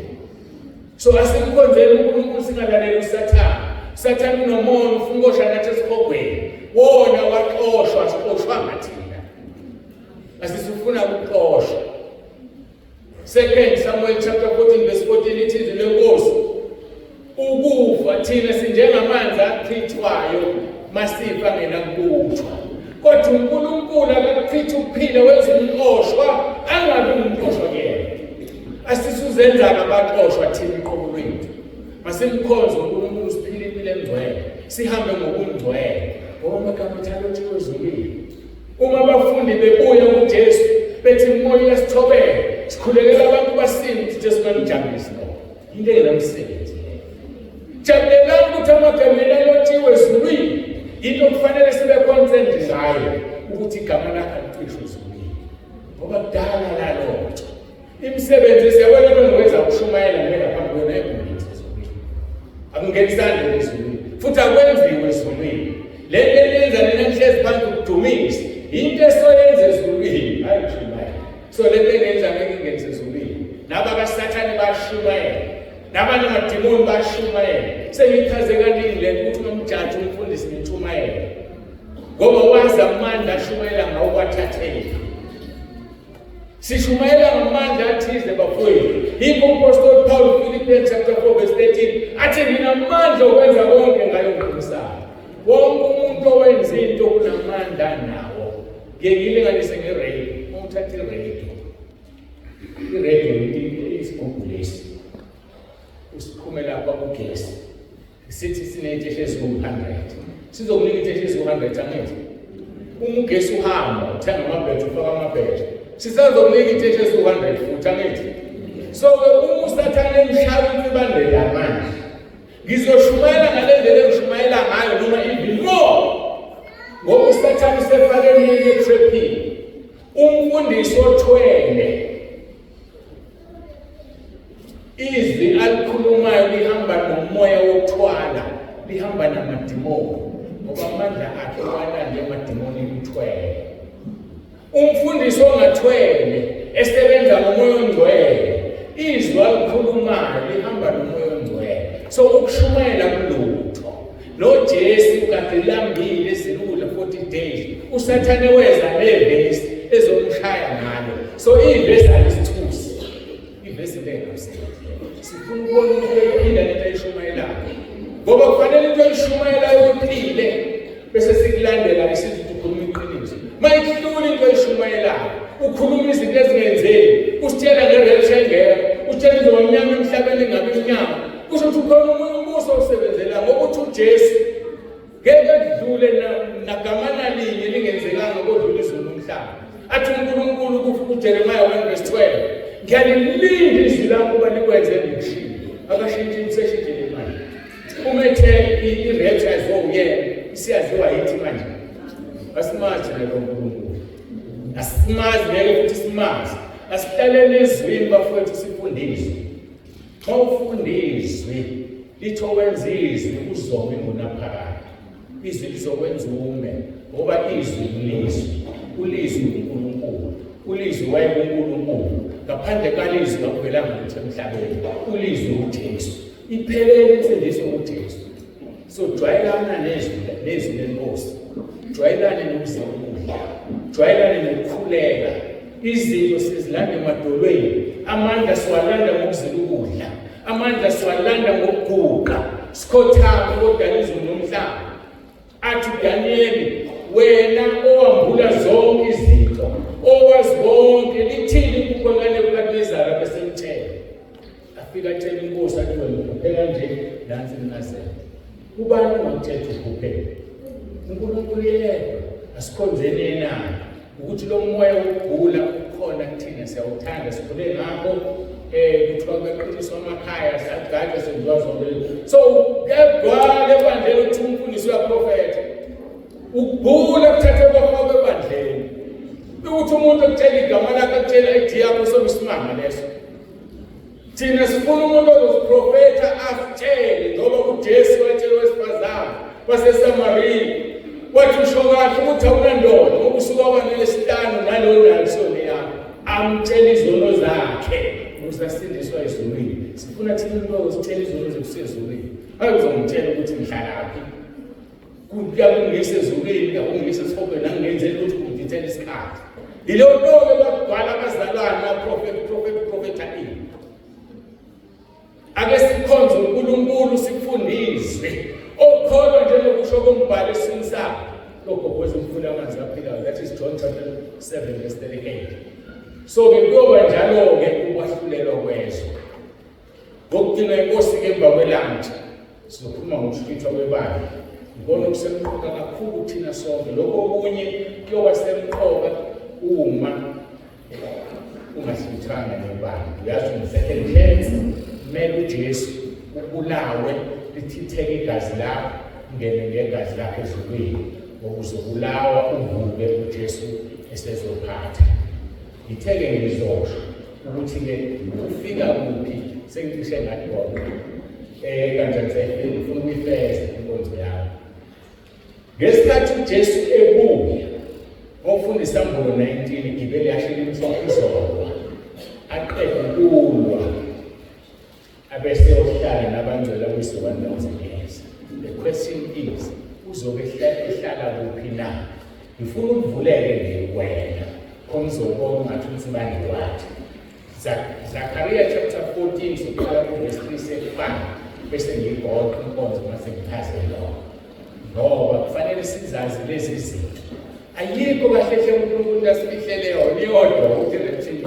So asimkhonzele uNkulunkulu singalaleli uSathane. Sathane unomona ufuna ukosha nathi esikhogweni. Wona waxoshwa ngathina. Asisifuna ukuxoshwa. 2 Samuel chapter 14 verse 14 lithi lenkosi ukufa thina sinjengamanzi achithwayo masifa ngenakuthwa. Kodwa uNkulunkulu akachithi ukuphila wenza umxoshwa angabi umxoshwa kuyena. Asisuzenza ngabaxoshwa thina iqobo lwethu. Masimkhonze uNkulunkulu siphile impilo engcwele. Sihambe ngokungcwele. Ngoba amagama ethu ezulwini. Uma abafundi bebuya kuJesu bethi umoya uyasithobela sikhulekela abantu basini ukuthi Jesu kanijabulise lo. Into enamsebenzi. Jabulelani ukuthi amagama elotshiwe ezulwini. Into kufanele sibe concerned ngayo ukuthi igama lakhe liqishwe ezulwini. Ngoba kudala lalotho. Imisebenzi siyabona bengiwenza ukushumayela ngeke ngaphambi kwena ebhulini ezulwini. Akungenisani ezulwini. Futhi akwenziwe ezulwini. Le nto eyenza nenhlezi phansi ukudumisa. Into esoyenza ezulwini hayi kushumayela. So le nto eyenza ngeke ingenise ezulwini. Naba kaSathane bashumayela. Nabanye amadimoni bashumayela. Sengichaze kaningi le ukuthi nomjaji umfundisi ngentshumayelo. Ngoba wazi amandla ashumayela ngawo kwathathela. Sishumayela ngamandla athize bafowethu. Yikho uMpostoli Paul Philippians chapter 4 verse 13 athi nginamandla okwenza konke ngayo uNkulunkulu. Wonke umuntu owenza into kunamandla nawo. Ngiyilinganise ngeredio. Uthatha iredio. Iredio isigubhu lesi. Usiphumela lapha kugesi. Sithi sinethe eziwu-100. Sizokunika ithe eziwu-100 angithi. Uma ugesi uhamba uthenga amabhetri ufaka amabhetri. Sisazokunika ithe eziwu-100 futhi angithi. So ke uma uSathane emhlabeni ibandela manje. Ngizoshumayela ngale ndlela engishumayela ngayo noma even more. Ngoba uSathane usefake eminye etrapini. Umfundisi othwele izwi alikhulumayo lihamba nomoya wokuthwala, lihamba namadimoni. Ngoba amandla akhe walanda amadimoni emthwele. Umfundisi ongathwele esebenza ngomoya ongcwele, izwi alikhulumayo lihamba nomoya ongcwele. So ukushumayela kulutho. Lo Jesu kade lambile ezilula 40 days. uSathane weza nevesi ezomshaya ngalo. So ivesi alisithusi. Ivesi lengamsebenzi. Sifuna ukubona ukuthi uyiphinda lento ayishumayelayo. Ngoba kufanele into ayishumayelayo uphile bese sikulandela isithi ukhuluma iqiniso. Mayihlula into ayishumayelayo, ukhuluma izinto ezingenzeki, usitshela ngerapture engekho, usitshela izoba mnyama emhlabeni engabe mnyama. Kusho ukuthi ukhona umuntu umbuso osebenzela ngokuthi uJesu ngeke kudlule nagamana linye lingenzekanga kodlula izulu umhlaba. Athi uNkulunkulu kuJeremiah 1:12 ngiyalilinda izwi lakho ukuba likwenze ngikushilo. Akashintshi imseshintshile manje. Umethe irapture ezowuyena siyaziwa yithi manje. Asimazi lo uNkulunkulu. Asimazi ngeke futhi simazi. Asihlalele ezwini bafowethu sifundiswe. Mawufundiswe litho wenza izwi uzome ngonaphakade. Izwi lizokwenza ume ngoba izwi ulizwi. Ulizwi uNkulunkulu. Ulizwi wayeNkulunkulu. Ngaphandle kwalizwi akuphelanga lutho emhlabeni. Ulizwi uJesu. Iphelele imfundiso uJesu. So jwayelana nezwi lenkosi. Jwayelane nokuzamula. Jwayelane nokukhuleka. izinto sizilanda emadolweni, amandla siwalanda ngokuzela ukudla, amandla siwalanda ngokuguqa, sikhothama kodwa izulu nomhlaba. Athi Danieli, wena owambula zonke izinto, owazi konke, lithini iphupho likaNebukadinezari besemtshela. Afika atshela inkosi athi, wena uphuphe kanje, nansi ninazela. Ubani ongakuthetha uphuphele? uNkulunkulu yedwa, asikhonzeni yena, ukuthi lo moya wokugula ukhona kuthina, siyawuthanda, sikhule ngakho, kuthiwa kweqiniswa amakhaya, sagajwa senziwa zonke. So kuyagcwala ebandleni ukuthi umfundisi uyaprofetha, ukugula kuthathwe kwafakwa ebandleni, ukuthi umuntu okutshela igama lakhe akutshela ID yakho sokusimanga leso. Thina sifuna umuntu ozosiprofetha asitshele, ngoba uJesu watshela owesifazane waseSamariya, wathi usho kahle ukuthi awunandoda, ngoba usuka wanelesitano nalowo nakusone yakho, amtshela izono zakhe ukuze asindiswe ezulwini. Sifuna thina umuntu ozositshela izono zekusezulwini, hayi uzomtshela ukuthi ngihlalaphi, kuyakungisa ezulwini, yakungisa esihobeni, angenzeli ukuthi kudithele isikhathi. Yileyo nto-ke bakubhala abazalwane abaprofetha ini. Ake sikhonze uNkulunkulu, sifundiswe okholwa njengokusho kombhalo esini sakhe lokho kwezimfula amanzi aphilayo, that is John chapter 7 verse 38. So-ke kuyoba njalo-ke ukwahlulelwa kwezwe. Ngokugcina inkosi-ke emva kwelantshi sizokhuluma ngokuhlwithwa kwebandla. Ngibona okusemqoka kakhulu thina sonke, lokho okunye kuyoba semqoka uma ungahlwithanga nebandla. Uyazi umsecond chance, kumele uJesu ubulawe, lithitheke igazi lakho, ungene ngegazi lakho ezulwini, ukuzobulawa uvuke uJesu esezophatha. Ngitheke ngizosho ukuthi-ke ufika kuphi sengicishe ngathi wona kanjani sayifika ufuna ukuyifeza inkonzo yawo. Ngesikhathi uJesu ebuya ngokufundisa Isambulu 19, igibeli yashela izolwa, aqeda ukulwa, abese yohlala nabangcwele kuyisiwandauzengeza. The question is, uzobe ehlala kuphi na? Ngifuna ukuvuleke wena khomzobona ungathi umsibani wathi. Zachariah chapter 14 sokuqala verse 3-5 bese ngibhoqa inkonzo mase ngiphazele lokho. Ngoba kufanele sizazi lezi zinto. Ayikho kahle hle uNkulunkulu asifihlele yona iyodwa ukuthi rethini.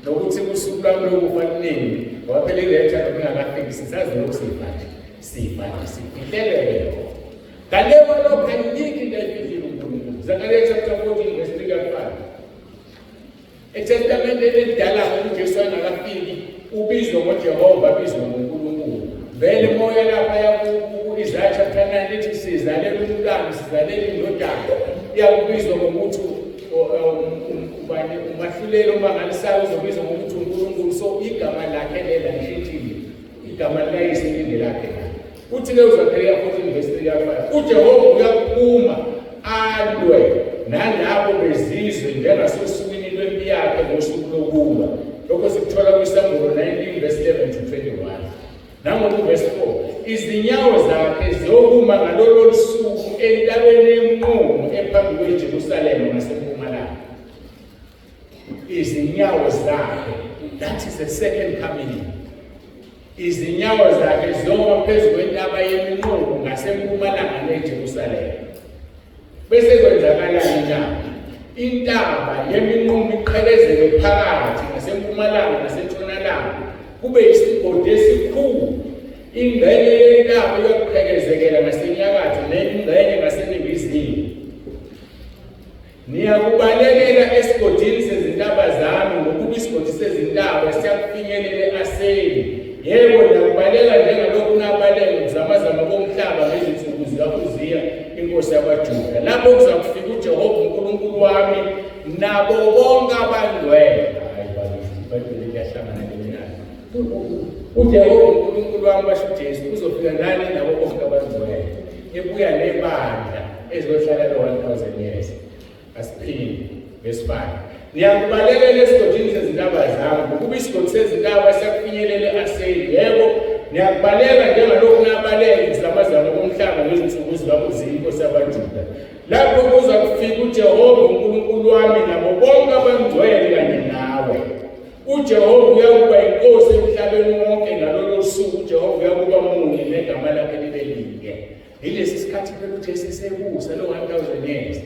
Nokuthi kusuku lwami lokufa kunini, ngoba phela iletha kungakafiki sisazi lokusiphatha. Siphatha sifihlele lokho. Ngaleyo lokho ayikho into efihlile uNkulunkulu. Zachariah chapter 14 verse 3-5. eTestament elidala uJesu angakafiki ubizwa ngoJehova, abizwa ngoNkulunkulu. Vele moya lapha ku-Isaiah chapter 9 lithi sizalela umntwana, sizalela indodana, iyakubizwa ngokuthi umahluleli omangalisayo, uzobizwa ngokuthi uNkulunkulu. So igama lakhe lela lishintshile, igama likayise linde lakhe. Uthi-ke uZakhariya 14 verse 3-5, uJehova uyaphuma alwe nalabo bezizwe njengasosukwini lwempi yakhe ngosuku lokulwa. Lokho sikuthola kwiSambulu 19 verse 11 to 21. Nangoku verse 4, izinyawo zakhe ziyokuma ngalolo suku entabeni yenqumo ephambi kweJerusalema ngasempumalanga. Izinyawo zakhe, that is the second coming. Izinyawo zakhe ziyoma phezu kwentaba yenqumo ngasempumalanga neJerusalema. Bese kwenzakalani na? Intaba yeminqumo iqhelezeke phakathi ngasempumalanga nasentshonalanga, kube isigodi esikhulu. Ingxenye yentaba iyoqhekezekela ngasenyakatho nengxenye ngaseningizimu. Niyakubalekela esigodini sezintaba zami, ngokuba isigodi sezintaba siyakufinyelela e-Aseli. Yebo, niyakubalela njengalokhu nabaleka ukuzamazama komhlaba ngezinsuku zikaUziya inkosi yakwaJuda. Lapho kuzakufika uJehova uNkulunkulu wami nabo bonke abangcwele. Hayi baBhayibheli liyahlangana neminani. uJehova uNkulunkulu wami, basho uJesu, uzofika nani nabo bonke abangcwele, ebuya nebandla ezohlala 1000 years. Asiphinde verse 5. Niyakubalekela esigodini sezintaba zami, ngokuba isigodi sezintaba siyakufinyelela e-Aseli. Yebo, Niyakubaleka njengalokhu nabaleka izilabazana bomhlaba ngezinsuku zikaMusa inkosi yabaJuda. Lapho kuza kufika uJehova uNkulunkulu wami nabo bonke abangcwele kanye nawe. uJehova uyakuba inkosi emhlabeni wonke ngalolo suku. uJehova uyakuba munye negama lakhe libe linye. Yilesi sikhathi phela uJesu sebusa lo 1000 years.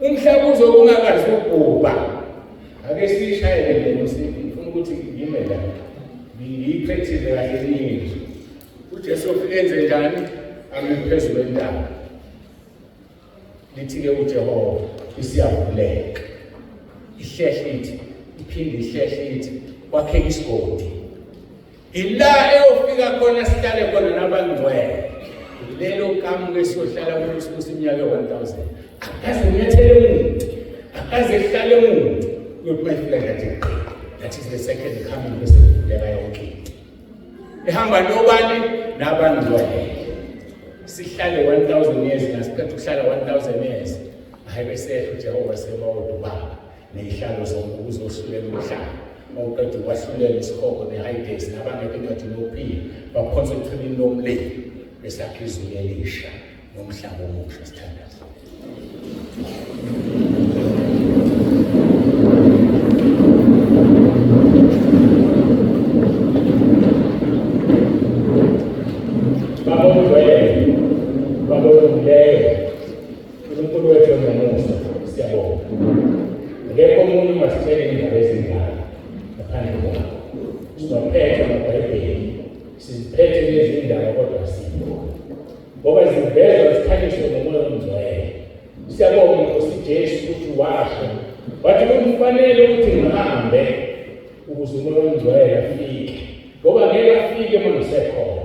Umhlaba uzokungakazi ukubhuba. Ake sishayele lelo sithi ngifuna ukuthi ngime la. Ngiyipractice kahle iningi. uJesu enze njani? Amephezulu kwentaba. Lithi-ke uJehova isiyavuleka. Ihlehle ithi, iphinde ihlehle ithi, kwakheka isigodi. Ila eyofika khona sihlale khona nabangcwele. Lelo kamu esiyohlala kulo sibusa iminyaka 1000. Akaze ngiyathele umuntu. Akaze hlale umuntu. Uyophendula ngathi that is the second coming bese kuvuleka yonke into. Ehamba nobani nabangcwele. Sihlale 1000 years nasiqeda ukuhlala 1000 years. Hayi bese uJehova sebawuduba nezihlalo zonke uzoshulela umhlaba. Mawuqeda ukwahlulela isikhoko neHades nabangeke incwadi nophila baconcentrate nomlilo besakhe izulu elisha nomhlaba omusha sithandaza. uNkulunkulu wethu namuhla siyabonga. Ngeke umuntu masithele indaba ezingaka ngaphandle kwakho. Sibaphethe amabhayibheli, siziphethe lezi ndaba kodwa sikho. Ngoba zivezwa zikhanyiswe ngomoya omngcwele. Siyabonga Nkosi Jesu ukuthi washo. Wathi kufanele ukuthi ngihambe ukuze umoya omngcwele afike. Ngoba ngeke afike uma ngisekhona.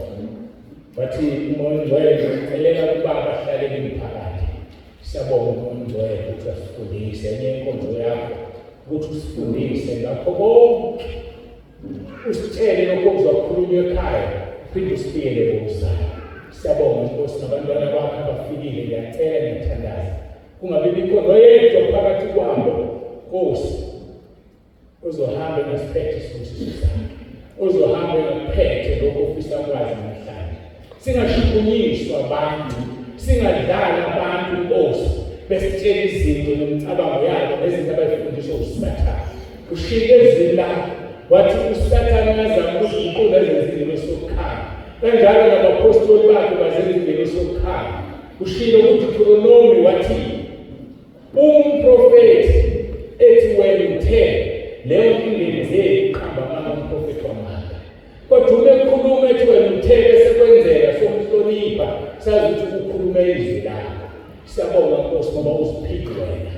Wathi umoya omngcwele ucelela kuBaba ahlale kimphakathi. Siyabonga umoya omngcwele ukuthi asifundise enye inkonzo yakho ukuthi usifundise ngakho konke. Usitshele lokho kuzokhulunywa ekhaya uphinde usibiyele ngokuzayo. Siyabonga Nkosi nabantwana bakho abafikile ngiyacela ngithandaza. Kungabi bikho noyedwa phakathi kwabo Nkosi uzohamba ngasiphethe isibusiso sakho. Uzohamba ngaphethe lokho ufisa kwazi namhlanje. Singashukunyiswa abantu, singadlala abantu Nkosi besitshela izinto nemicabango yabo nezinto abayifundiswa uSathane. Ushike ezini lakho wathi uSathane azama ukuziqula ezindleleni sokukhanya. Kanjalo nabapostoli bakhe bazenzile sokukhanya. Ushilo ukuthi uDuteronomy wathi umprofeti ethi wena ngithele leyo ingenzeki uqamba mama umprofeti wamanga. Kodwa uma ekhuluma ethi wena ngithele sekwenzeka sokuhlonipha sazi ukuthi ukukhuluma izwi lakho. Siyabonga Nkosi ngoba uziphile wena.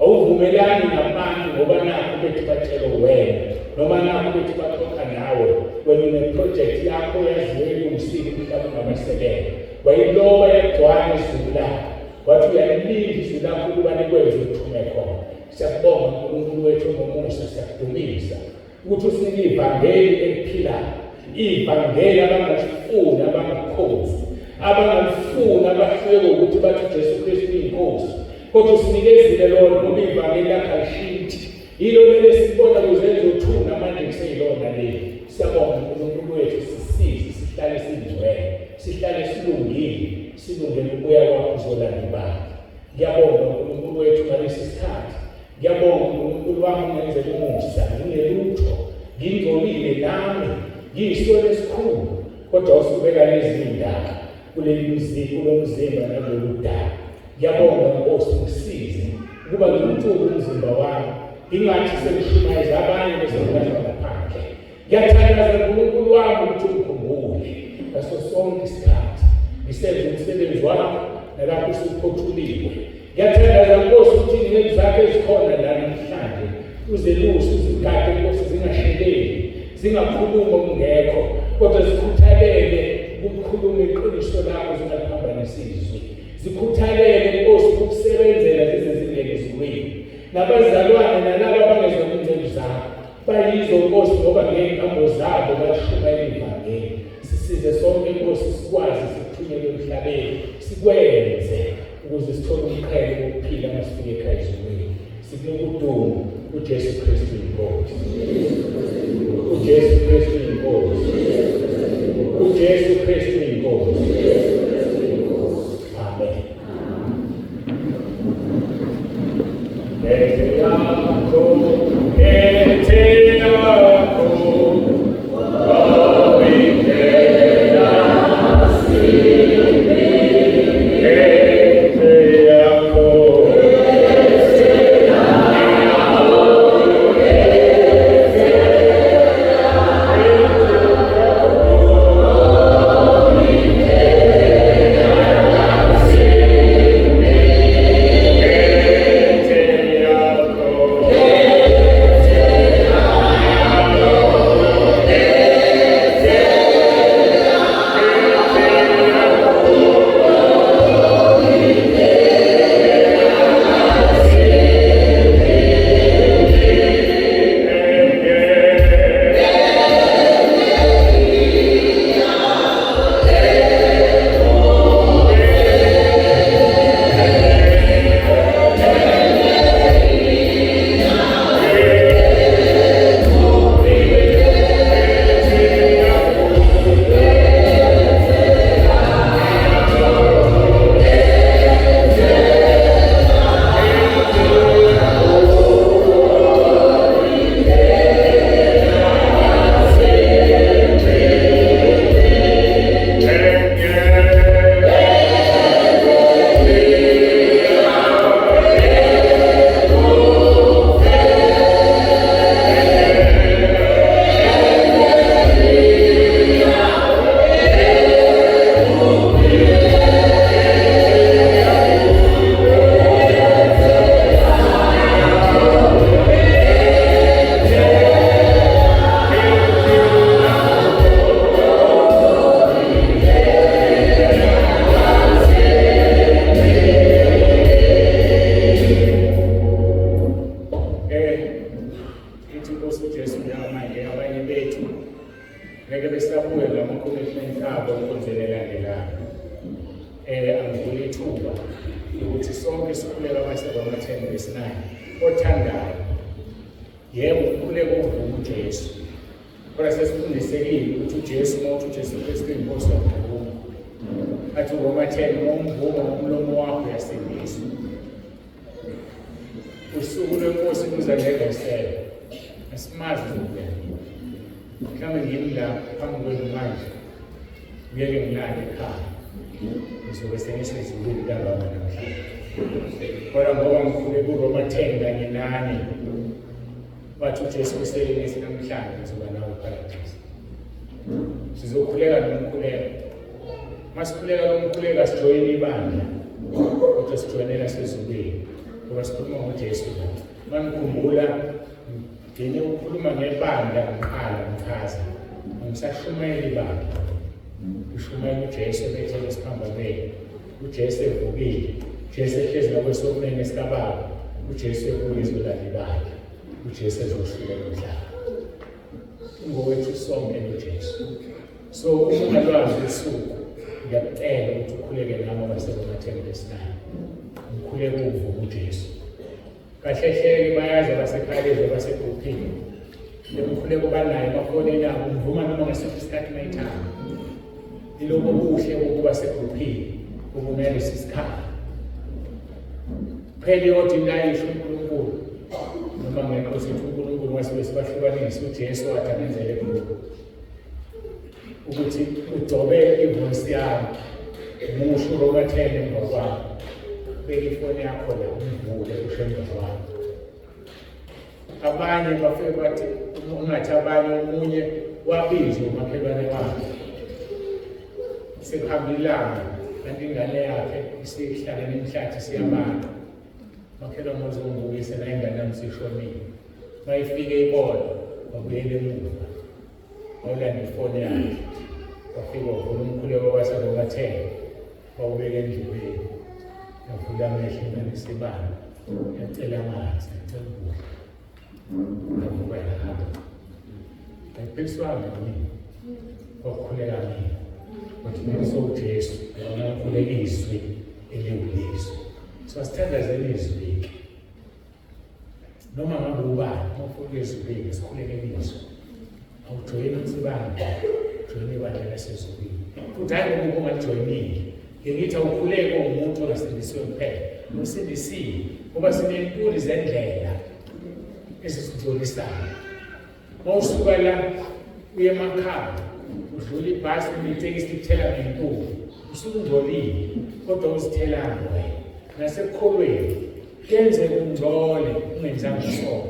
Awuvumelani nabantu ngoba nakho bethi batshela wena noma nakho bethi baxoxa nawe wena uneproject yakho yaziwe ilungisile umhlaba ngamasekela. Wayiloba yagcwala izwi lakho. Wathi uyalilinda izwi lakho ukuba likwenze uthume khona. Siyabonga uNkulunkulu wethu ngomusa siyakudumisa ukuthi usinike ivangeli eliphilayo. Ivangeli abangalifuni abangakhozi. Abangalifuni abahluleka ukuthi bathi uJesu Kristu uyinkosi. Kodwa usinikezile lona ngoba ivangeli lakho alishinthi. Yilo lelo sibona kuzenza uthuna manje kuseyilona leli. Siyabonga uNkulunkulu wethu sisize sihlale singcwele. Sihlale silungile. Silungele ukuya kwakho uzolanda ibandla. Ngiyabonga uNkulunkulu wethu ngalesi sikhathi. Ngiyabonga uNkulunkulu wami ngenzele umusa. Ngingelutho. Ngingcolile nami. Ngiyisona esikhulu. Kodwa usubeka lezi ndaba kuleli mzimba kulomzimba nalolu daba. Ngiyabonga Nkosi ngisize ukuba ngimthuke umzimba wami. Ingathi sengishumayeza abanye bese ngilahla ngaphandle. Ngiyathandaza uNkulunkulu wami ukuthi ungikhumbule ngaso sonke isikhathi. Ngisenze umsebenzi wakho nalapho usuphothulile. Ngiyathandaza Nkosi ukuthi ingeke zakhe ezikhona la namhlanje uzeluse uzigade Nkosi zingasheleli zingakhuluma ungekho kodwa zikhuthalele ukukhuluma iqiniso lakho zingaphambanisi izwi. Zikhuthalele Nkosi ukusebenzela zizezingeke ziwini. Nabazalwane nalabo abangezona ingcebo zakho bayizo Nkosi ngoba ngeenkambo zabo bashumayela ivangeli. Sisize sonke Nkosi sikwazi sikuthunyelwe emhlabeni sikwenze ukuze sithole umqhele wokuphila masifike ekhaya ezulwini. Sikunika udumo uJesu Kristu inkosi. uJesu Kristu inkosi. uJesu Kristu inkosi. Amen. Angikulithuba ukuthi sonke sikhuleka amasebe ama-10 verse 9 othandayo yebo ukhuleka uvuka uJesu kodwa sesifundisekile ukuthi uJesu umuntu uJesu Kristu inkosi kaNkulunkulu athi uRoma 10 ngomvumo ngomlomo wakho uyasindiswa usuku lwenkosi luzangevesela asimazi ukuyena mhlawumbe ngimi la phambi kwenu manje ngeke ngilale ekhaya ngizobe sengisezulwini kangaka namhlanje kodwa ngoba ngikhule kuRoma 10 kanye nani bathi uJesu uselengisi namhlanje ngizoba nawe eparadise sizokhuleka nomkhuleko masikhuleka nomkhuleko sijoyine ibandla kodwa sijoyinela sezulwini ngoba sikhuluma ngoJesu mangikhumbula ngine ukukhuluma ngebandla ngikhaza ngisashumela ibandla ushumela uJesu ebethele esiphambameni uJesu evukile uJesu ehlezi ngakwesokunene sikababa uJesu ekuyizwe lalibandla uJesu ezoshulela umhlaba ngowethu sonke noJesu so uma lwazi usuku ngiyacela ukuthi ukhuleke nami abaseBoma 10 verse 9 ukhuleke uvuka uJesu kahle hle bayazi abasekhaya baseGruphini umkhuleko banayo bafonela nabo umvuma noma ngasiphi isikhathi mayithanda ilokho kuhle ukuba seGruphini ukumele sisikhala pheli yodwa ingayisho uNkulunkulu noma ngekho sithi uNkulunkulu wasibe sibahlukanisa uJesu wathi amenzele lokho ukuthi ugcobe ivoice yami musho uRoma 10 emva kwami beka ifoni yakho la umvule usho emva kwami abanye bafike bathi ungathi abanye omunye wabizwa umakhelwane wakhe sekuhambelana kanti ingane yakhe isihlala nemhlathi siyabana makhelwane ozongubuyisa la ingane yami sishonile mayifike ibona babuyele emuva awulanda ifoni yakhe bafike uvula umkhuleko waseBoma 10 bawubeka endlebeni yavula amehlo inganisa ibanga yacela amanzi yacela ukudla nakuba yahamba ayiphiswanga mina kwakukhuleka mina but mina soJesu yona ngikhuleka izwi eliwulizwi so asithandazele izwi noma ngabe ubani ufuna izwi sikhuleke izwi awujoyine umsibanga joyine ibandla lasezulwini. Futhi hayi ngoba ungajoyinile. Ngithi awukhuleke umuntu ongasindisiwe kuphela. Usindisiwe ngoba sinentuli zendlela ezisijolisayo. Mawusuka la uye emakhaya udlula ibhasi netekisi likuthela ngentuli. Usuke ungcolile kodwa uzithelanga wena. Nasekukholweni kenze ungcole ungenzanga isono.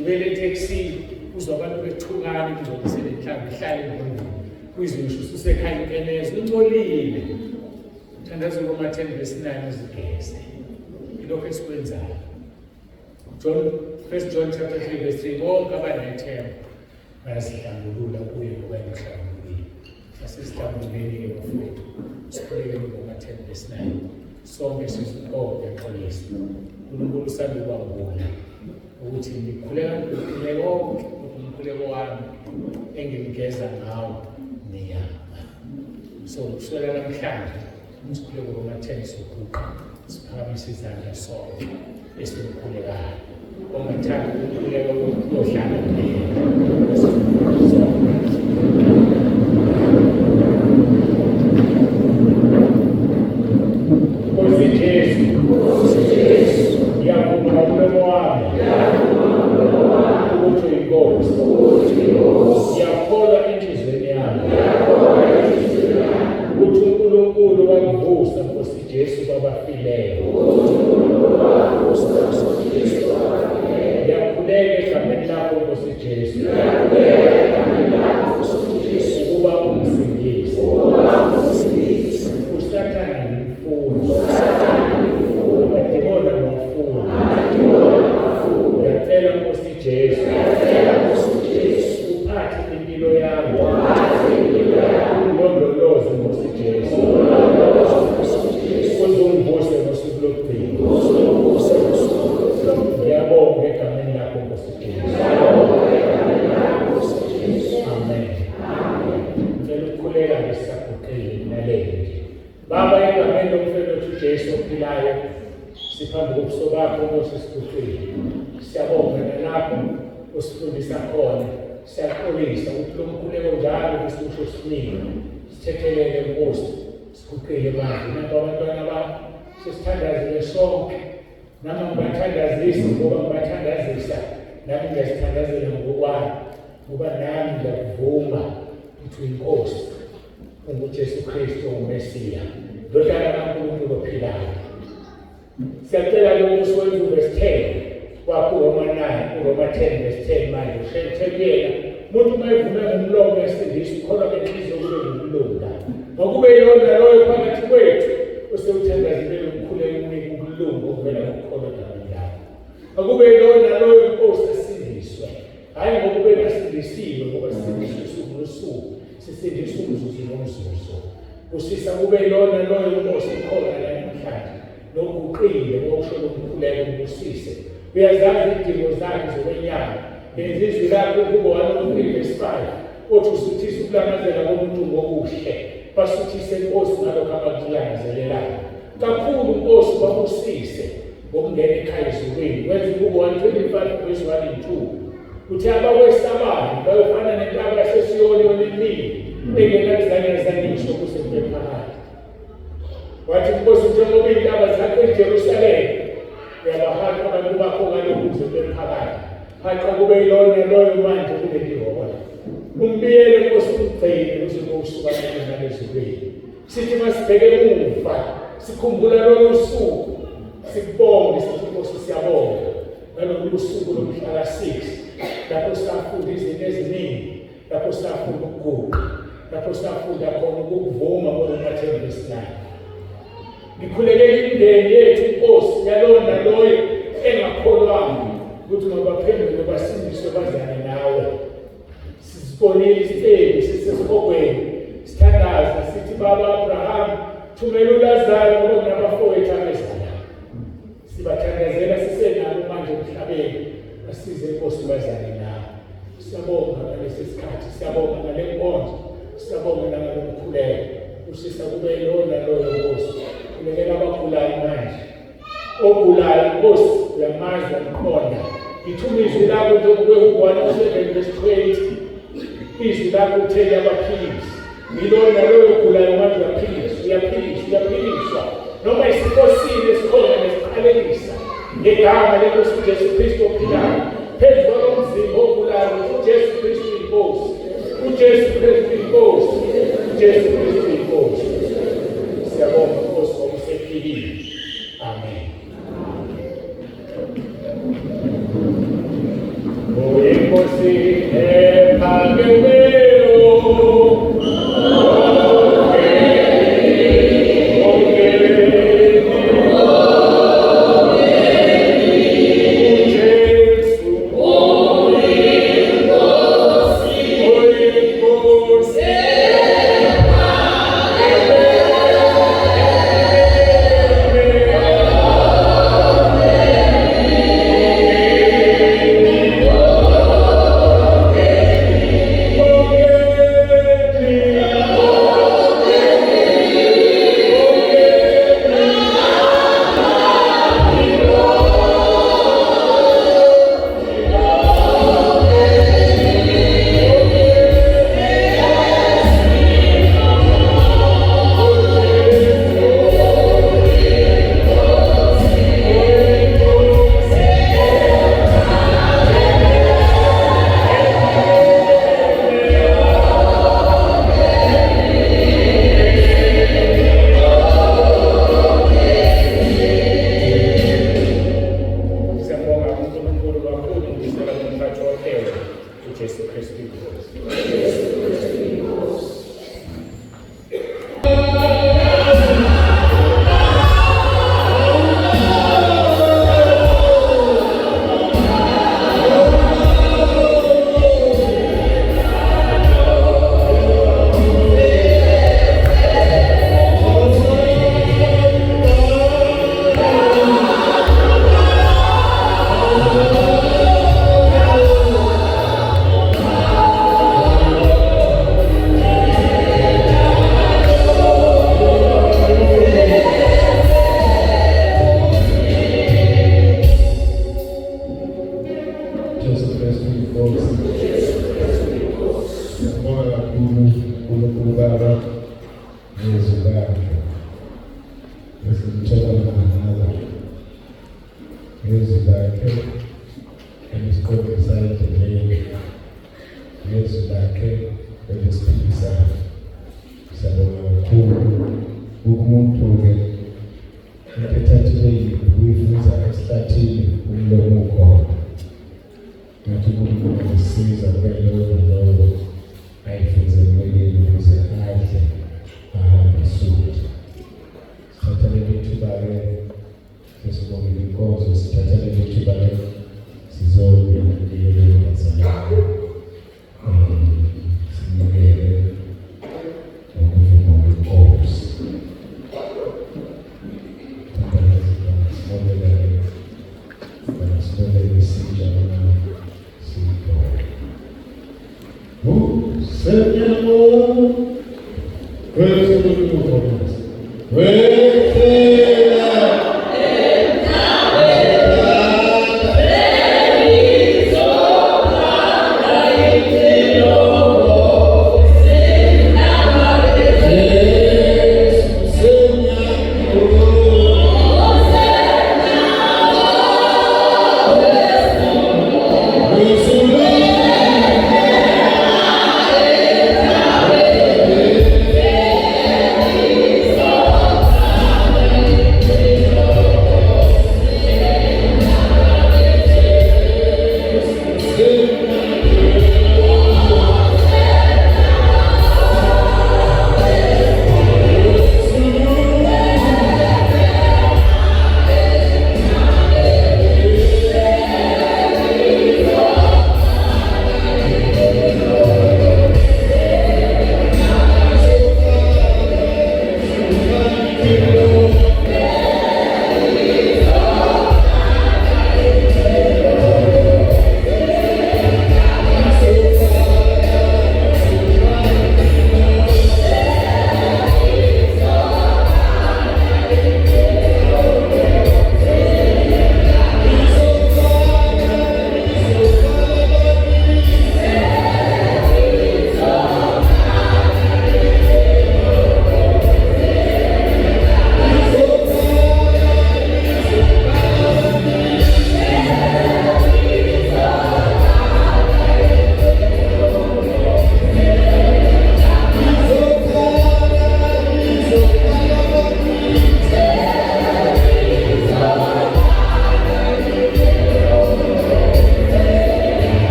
Ubele etekisini uzwa abantu bethukana ukungcolisele mhlawumbe ihlale ngqondo. Kuyizisho ususekhaya inkenezo ungcolile. Thandaza Roma 10:9 uzigeze. Ilokho esikwenzayo. First John chapter 3:3 bonke abanethemba bayazihlambulula kuye ngoba emhlambulweni. Asisihlambuleni bafowethu. Sikhuleke Roma 10:9. Sonke sizibonge yaxolisa. uNkulunkulu usanda ukubambula ukuthi ngikhuleka konke umkhuleko wami engimgeza ngawo niyama. So kusukela namhlanje umkhuleko Roma 10 sokuqa siphakamise izandla sonke esikhulekayo. Ongathanda ukukhuleka kohlala izwi lakho uthele abaphilisi. Ngilona loyo ogulayo manje uyaphiliswa. Noma isikhosini esikhona nesiqalekisa ngegama lenkosi uJesu Kristu ophilayo. Phezu kwalomzimba ogulayo uJesu Kristu inkosi. uJesu Kristu inkosi. uJesu Kristu inkosi. Siyabonga Nkosi ngoba usephilile. Amen. Inkosi ephakeme.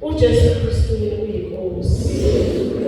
uJesu Kristu uyinkosi.